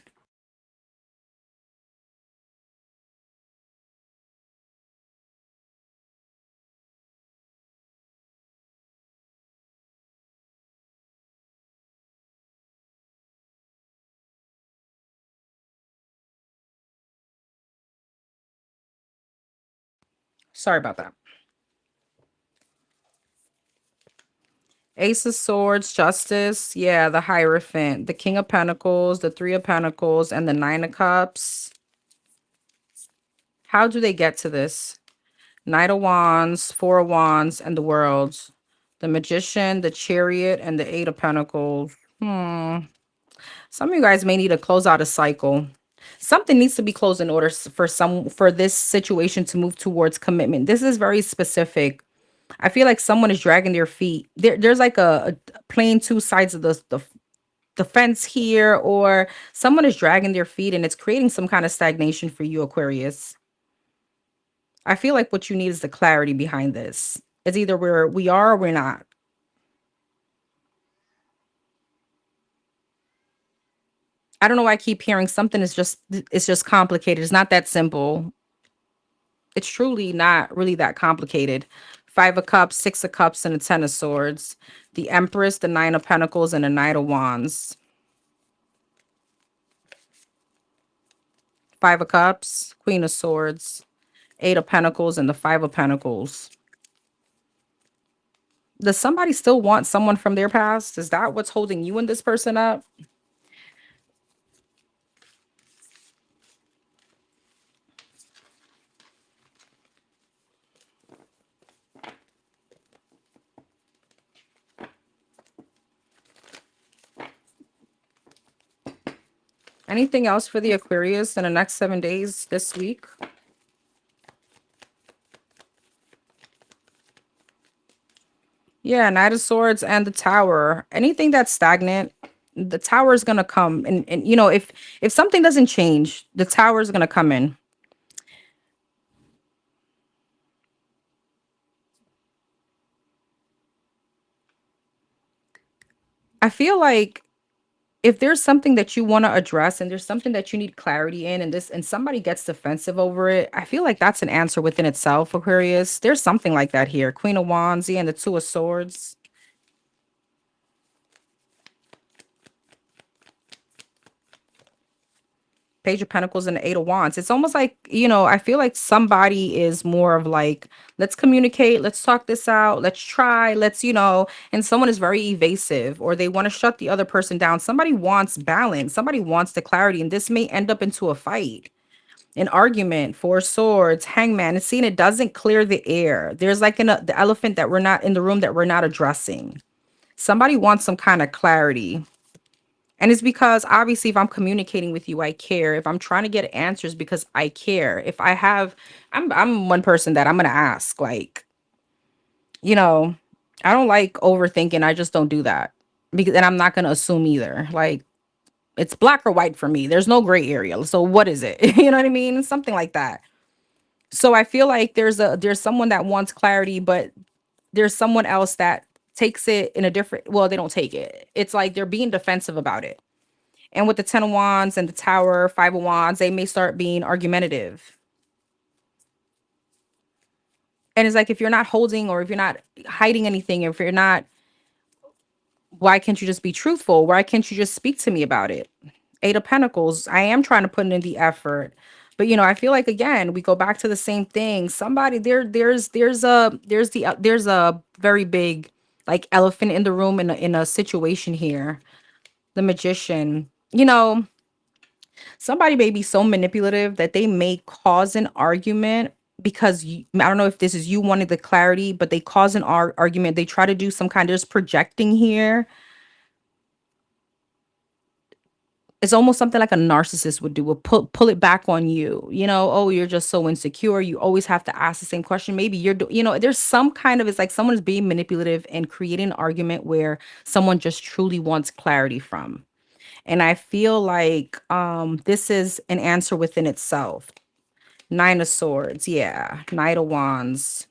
Sorry about that. Ace of Swords, Justice. Yeah, the Hierophant, the King of Pentacles, the Three of Pentacles, and the Nine of Cups. How do they get to this? Knight of Wands, Four of Wands, and the World. The Magician, the Chariot, and the Eight of Pentacles. Some of you guys may need to close out a cycle. Something needs to be closed in order for this situation to move towards commitment. This is very specific. I feel like someone is dragging their feet. There's like a playing two sides of the fence here, or someone is dragging their feet and it's creating some kind of stagnation for you, Aquarius. I feel like what you need is the clarity behind this. It's either we are or we're not. I don't know why I keep hearing something is just it's just complicated. It's not that simple. It's truly not really that complicated. Five of Cups, Six of Cups, and a Ten of Swords. The Empress, the Nine of Pentacles, and the Knight of Wands. Five of Cups, Queen of Swords, Eight of Pentacles, and the Five of Pentacles. Does somebody still want someone from their past? Is that what's holding you and this person up? Anything else for the Aquarius in the next 7 days this week? Yeah, Knight of Swords and the Tower. Anything that's stagnant, the Tower is gonna come. And if something doesn't change, the Tower is gonna come in. I feel like if there's something that you want to address and there's something that you need clarity in and somebody gets defensive over it, I feel like that's an answer within itself, Aquarius. There's something like that here. Queen of Wands, yeah, and the Two of Swords. Page of Pentacles and the Eight of Wands. It's almost like, I feel like somebody is more of like, let's communicate, let's talk this out, let's try, and someone is very evasive or they want to shut the other person down. Somebody wants balance, somebody wants the clarity, and this may end up into a fight, an argument. Four Swords, Hangman. It's seen it doesn't clear the air. There's like the elephant that we're not in the room that we're not addressing. Somebody wants some kind of clarity. And it's because obviously if I'm communicating with you, I care. If I'm trying to get answers because I care. If I have I'm one person that I'm gonna ask, like, you know, I don't like overthinking. I just don't do that. Because and I'm not gonna assume either. Like it's black or white for me. There's no gray area. So what is it? You know what I mean? Something like that. So I feel like there's someone that wants clarity, but there's someone else that takes it in a different well, they don't take it. It's like they're being defensive about it. And with the Ten of Wands and the Tower, Five of Wands, they may start being argumentative. And it's like if you're not holding or if you're not hiding anything, if you're not, why can't you just be truthful? Why can't you just speak to me about it? Eight of Pentacles, I am trying to put in the effort. But I feel like again, we go back to the same thing. Somebody there's a very big like elephant in the room in a situation here. The Magician. Somebody may be so manipulative that they may cause an argument because I don't know if this is you wanting the clarity, but they cause an argument. They try to do some kind of, there's projecting here. It's almost something like a narcissist would do, will pull it back on you. You know, oh, you're just so insecure. You always have to ask the same question. Maybe you know, there's some kind of, it's like someone is being manipulative and creating an argument where someone just truly wants clarity from. And I feel like this is an answer within itself. Nine of Swords, yeah. Knight of Wands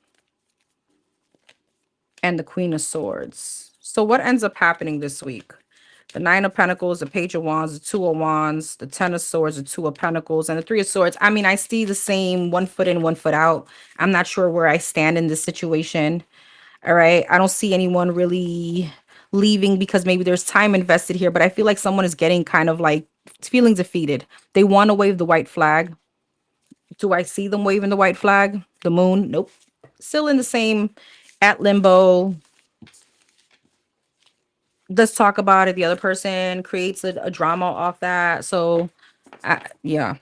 and the Queen of Swords. So what ends up happening this week? The Nine of Pentacles, the Page of Wands, the Two of Wands, the Ten of Swords, the Two of Pentacles, and the Three of Swords. I mean, I see the same 1 foot in, 1 foot out. I'm not sure where I stand in this situation. All right. I don't see anyone really leaving because maybe there's time invested here, but I feel like someone is getting kind of like feeling defeated. They want to wave the white flag. Do I see them waving the white flag? The moon? Nope. Still in the same, at limbo. Let's talk about it. The other person creates a drama off that. So, yeah.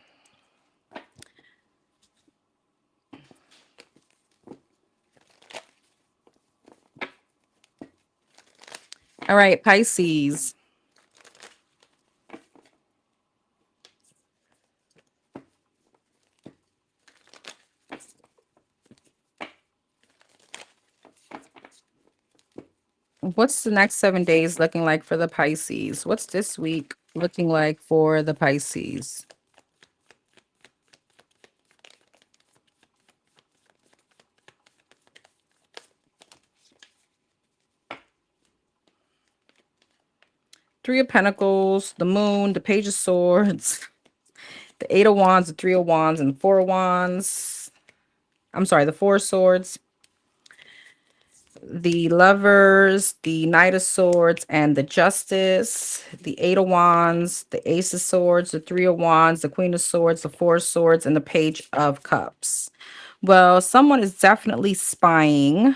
All right, Pisces. What's the next 7 days looking like for the Pisces? What's this week looking like for the Pisces? Three of Pentacles, the Moon, the Page of Swords, the Eight of Wands, the Three of Wands, and the Four of Wands. I'm sorry, the Four of Swords, the Lovers, the Knight of Swords, and the Justice, the Eight of Wands, the Ace of Swords, the Three of Wands, the Queen of Swords, the Four of Swords, and the Page of Cups. Well, someone is definitely spying.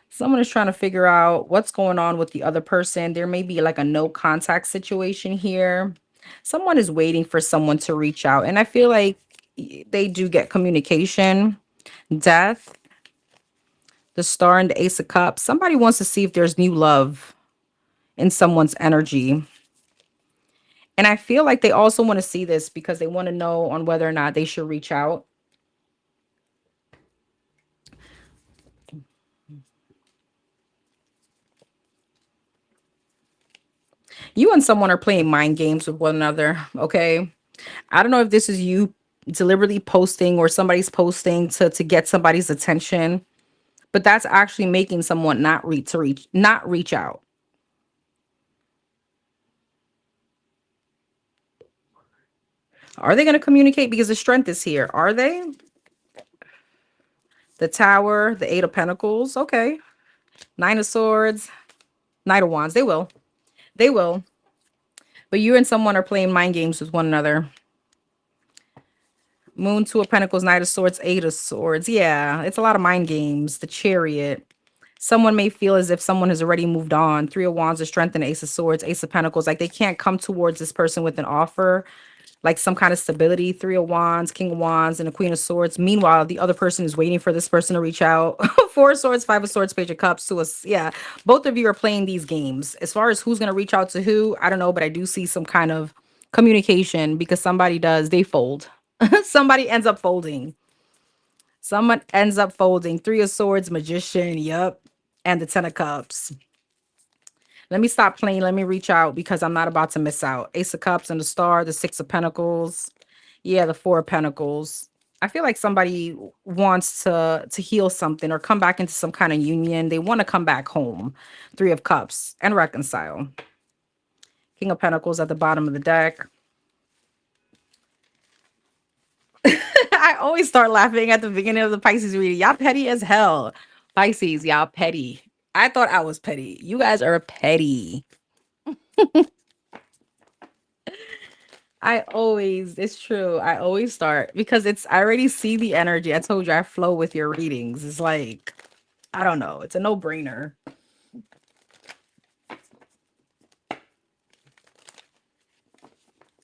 Someone is trying to figure out what's going on with the other person. There may be like a no contact situation here. Someone is waiting for someone to reach out. And I feel like they do get communication. Death, the Star, and the Ace of Cups. Somebody wants to see if there's new love in someone's energy. And I feel like they also want to see this because they want to know on whether or not they should reach out. You and someone are playing mind games with one another, okay? I don't know if this is you deliberately posting or somebody's posting to get somebody's attention, but that's actually making someone not reach out. Are they going to communicate? Because the Strength is here. Are they? The Tower, the Eight of Pentacles. Okay. Nine of Swords, Knight of Wands. They will. They will. But you and someone are playing mind games with one another. Moon, Two of Pentacles, Knight of Swords, Eight of Swords. Yeah, it's a lot of mind games. The Chariot. Someone may feel as if someone has already moved on. Three of Wands, the Strength, and Ace of Swords, Ace of Pentacles. Like they can't come towards this person with an offer, like some kind of stability. Three of Wands, King of Wands, and the Queen of Swords. Meanwhile, the other person is waiting for this person to reach out. Four of Swords, Five of Swords, Page of Cups, Two of, yeah. Both of you are playing these games. As far as who's going to reach out to who, I don't know, but I do see some kind of communication because somebody does, they fold. Somebody ends up folding. Someone ends up folding. Three of Swords, Magician, yep. And the Ten of Cups. Let me stop playing. Let me reach out because I'm not about to miss out. Ace of Cups and the Star, the Six of Pentacles. Yeah, the Four of Pentacles. I feel like somebody wants to heal something or come back into some kind of union. They want to come back home. Three of Cups and reconcile. King of Pentacles at the bottom of the deck. I always start laughing at the beginning of the Pisces reading. Y'all petty as hell. Pisces, y'all petty. I thought I was petty. You guys are petty. It's true. I always start because I already see the energy. I told you I flow with your readings. It's like, I don't know. It's a no-brainer.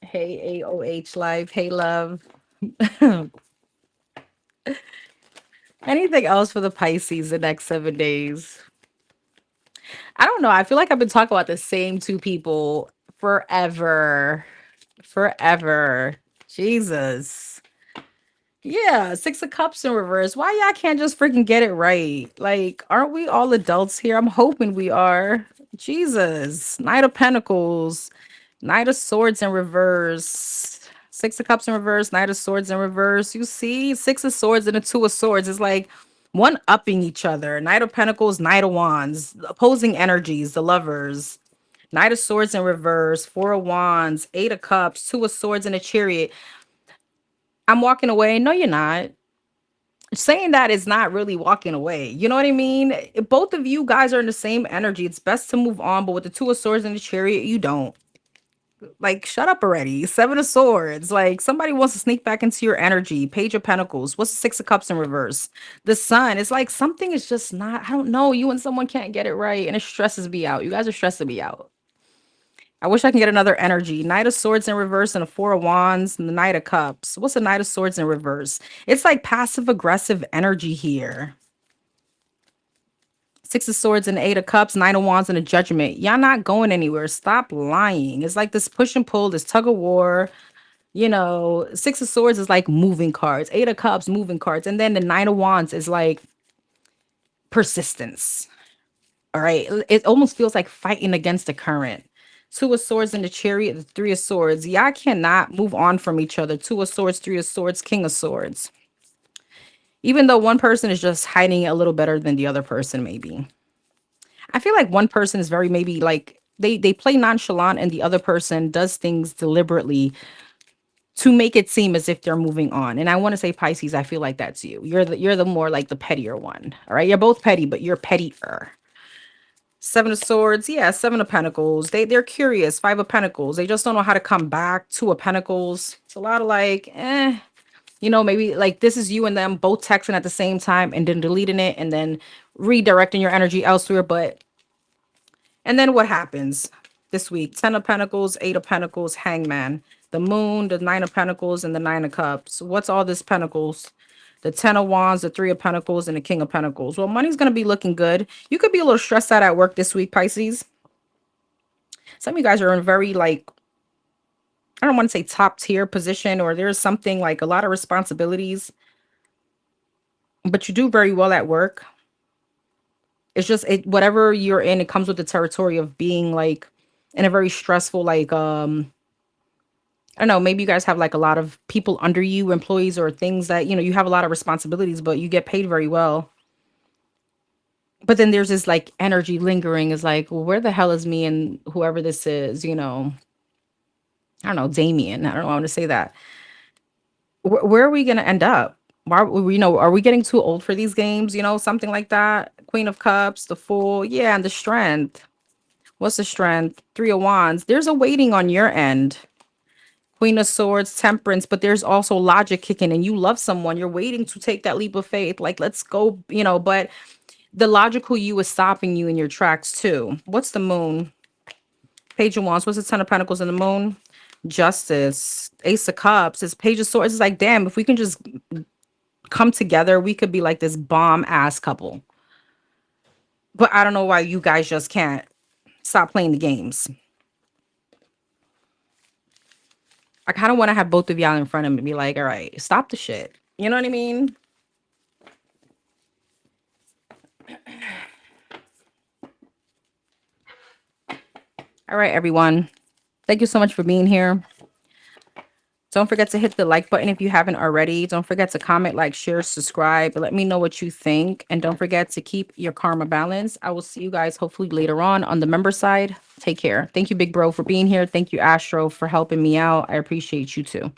Hey, AOH Live. Hey, love. Anything else for the Pisces the next 7 days? I don't know. I feel like I've been talking about the same two people forever. Forever. Jesus. Yeah, Six of Cups in reverse. Why y'all can't just freaking get it right? Like, aren't we all adults here? I'm hoping we are. Jesus. Knight of Pentacles, Knight of Swords in reverse. Six of Cups in reverse, Knight of Swords in reverse. You see, Six of Swords and a Two of Swords is like one upping each other. Knight of Pentacles, Knight of Wands, opposing energies, the lovers. Knight of Swords in reverse, Four of Wands, Eight of Cups, Two of Swords, and a Chariot. I'm walking away. No, you're not. Saying that is not really walking away. You know what I mean? If both of you guys are in the same energy, it's best to move on. But with the Two of Swords and the Chariot, you don't. Like, shut up already. Seven of Swords. Like, somebody wants to sneak back into your energy. Page of Pentacles. What's the Six of Cups in reverse? The Sun. It's like something is just not, I don't know. You and someone can't get it right. And it stresses me out. You guys are stressing me out. I wish I can get another energy. Knight of Swords in reverse and a Four of Wands and the Knight of Cups. What's a Knight of Swords in reverse? It's like passive aggressive energy here. Six of Swords and Eight of Cups, Nine of Wands and a Judgment. Y'all not going anywhere. Stop lying. It's like this push and pull, this tug of war. You know, Six of Swords is like moving cards. Eight of Cups, moving cards. And then the Nine of Wands is like persistence. All right. It almost feels like fighting against the current. Two of Swords and the Chariot, the Three of Swords. Y'all cannot move on from each other. Two of Swords, Three of Swords, King of Swords. Even though one person is just hiding it a little better than the other person, maybe. I feel like one person is very maybe like they play nonchalant and the other person does things deliberately to make it seem as if they're moving on. And I want to say Pisces, I feel like that's you. You're the more like the pettier one. All right. You're both petty, but you're pettier. Seven of Swords, yeah, Seven of Pentacles. They're curious. Five of Pentacles. They just don't know how to come back. Two of Pentacles. It's a lot of like, maybe like this is you and them both texting at the same time and then deleting it and then redirecting your energy elsewhere. And then what happens this week? 10 of Pentacles, Eight of Pentacles, Hangman, the Moon, the Nine of Pentacles, and the Nine of Cups. What's all this Pentacles? The 10 of Wands, the Three of Pentacles, and the King of Pentacles. Well, money's going to be looking good. You could be a little stressed out at work this week, Pisces. Some of you guys are in very, like, I don't want to say top tier position, or there's something like a lot of responsibilities, but you do very well at work. It's just whatever you're in, it comes with the territory of being like in a very stressful, like, I don't know, maybe you guys have like a lot of people under you, employees or things that, you have a lot of responsibilities, but you get paid very well. But then there's this like energy lingering is like, well, where the hell is me and whoever this is, I don't know, Damien. I don't know, I want to say that. Where are we going to end up? Why, are we getting too old for these games? Something like that. Queen of Cups, the Fool. Yeah, and the Strength. What's the Strength? Three of Wands. There's a waiting on your end. Queen of Swords, Temperance, but there's also logic kicking and you love someone. You're waiting to take that leap of faith. Like, let's go, but the logical you is stopping you in your tracks too. What's the Moon? Page of Wands. What's the Ten of Pentacles in the Moon? Justice. Ace of Cups. It's Page of Swords. It's like, damn, if we can just come together, we could be like this bomb ass couple. But I don't know why you guys just can't stop playing the games. I kind of want to have both of y'all in front of me and be like, all right, stop the shit. You know what I mean? All right, everyone. Thank you so much for being here. Don't forget to hit the like button if you haven't already. Don't forget to comment, like, share, subscribe. Let me know what you think. And don't forget to keep your karma balanced. I will see you guys hopefully later on the member side. Take care. Thank you, Big Bro, for being here. Thank you, Astro, for helping me out. I appreciate you too.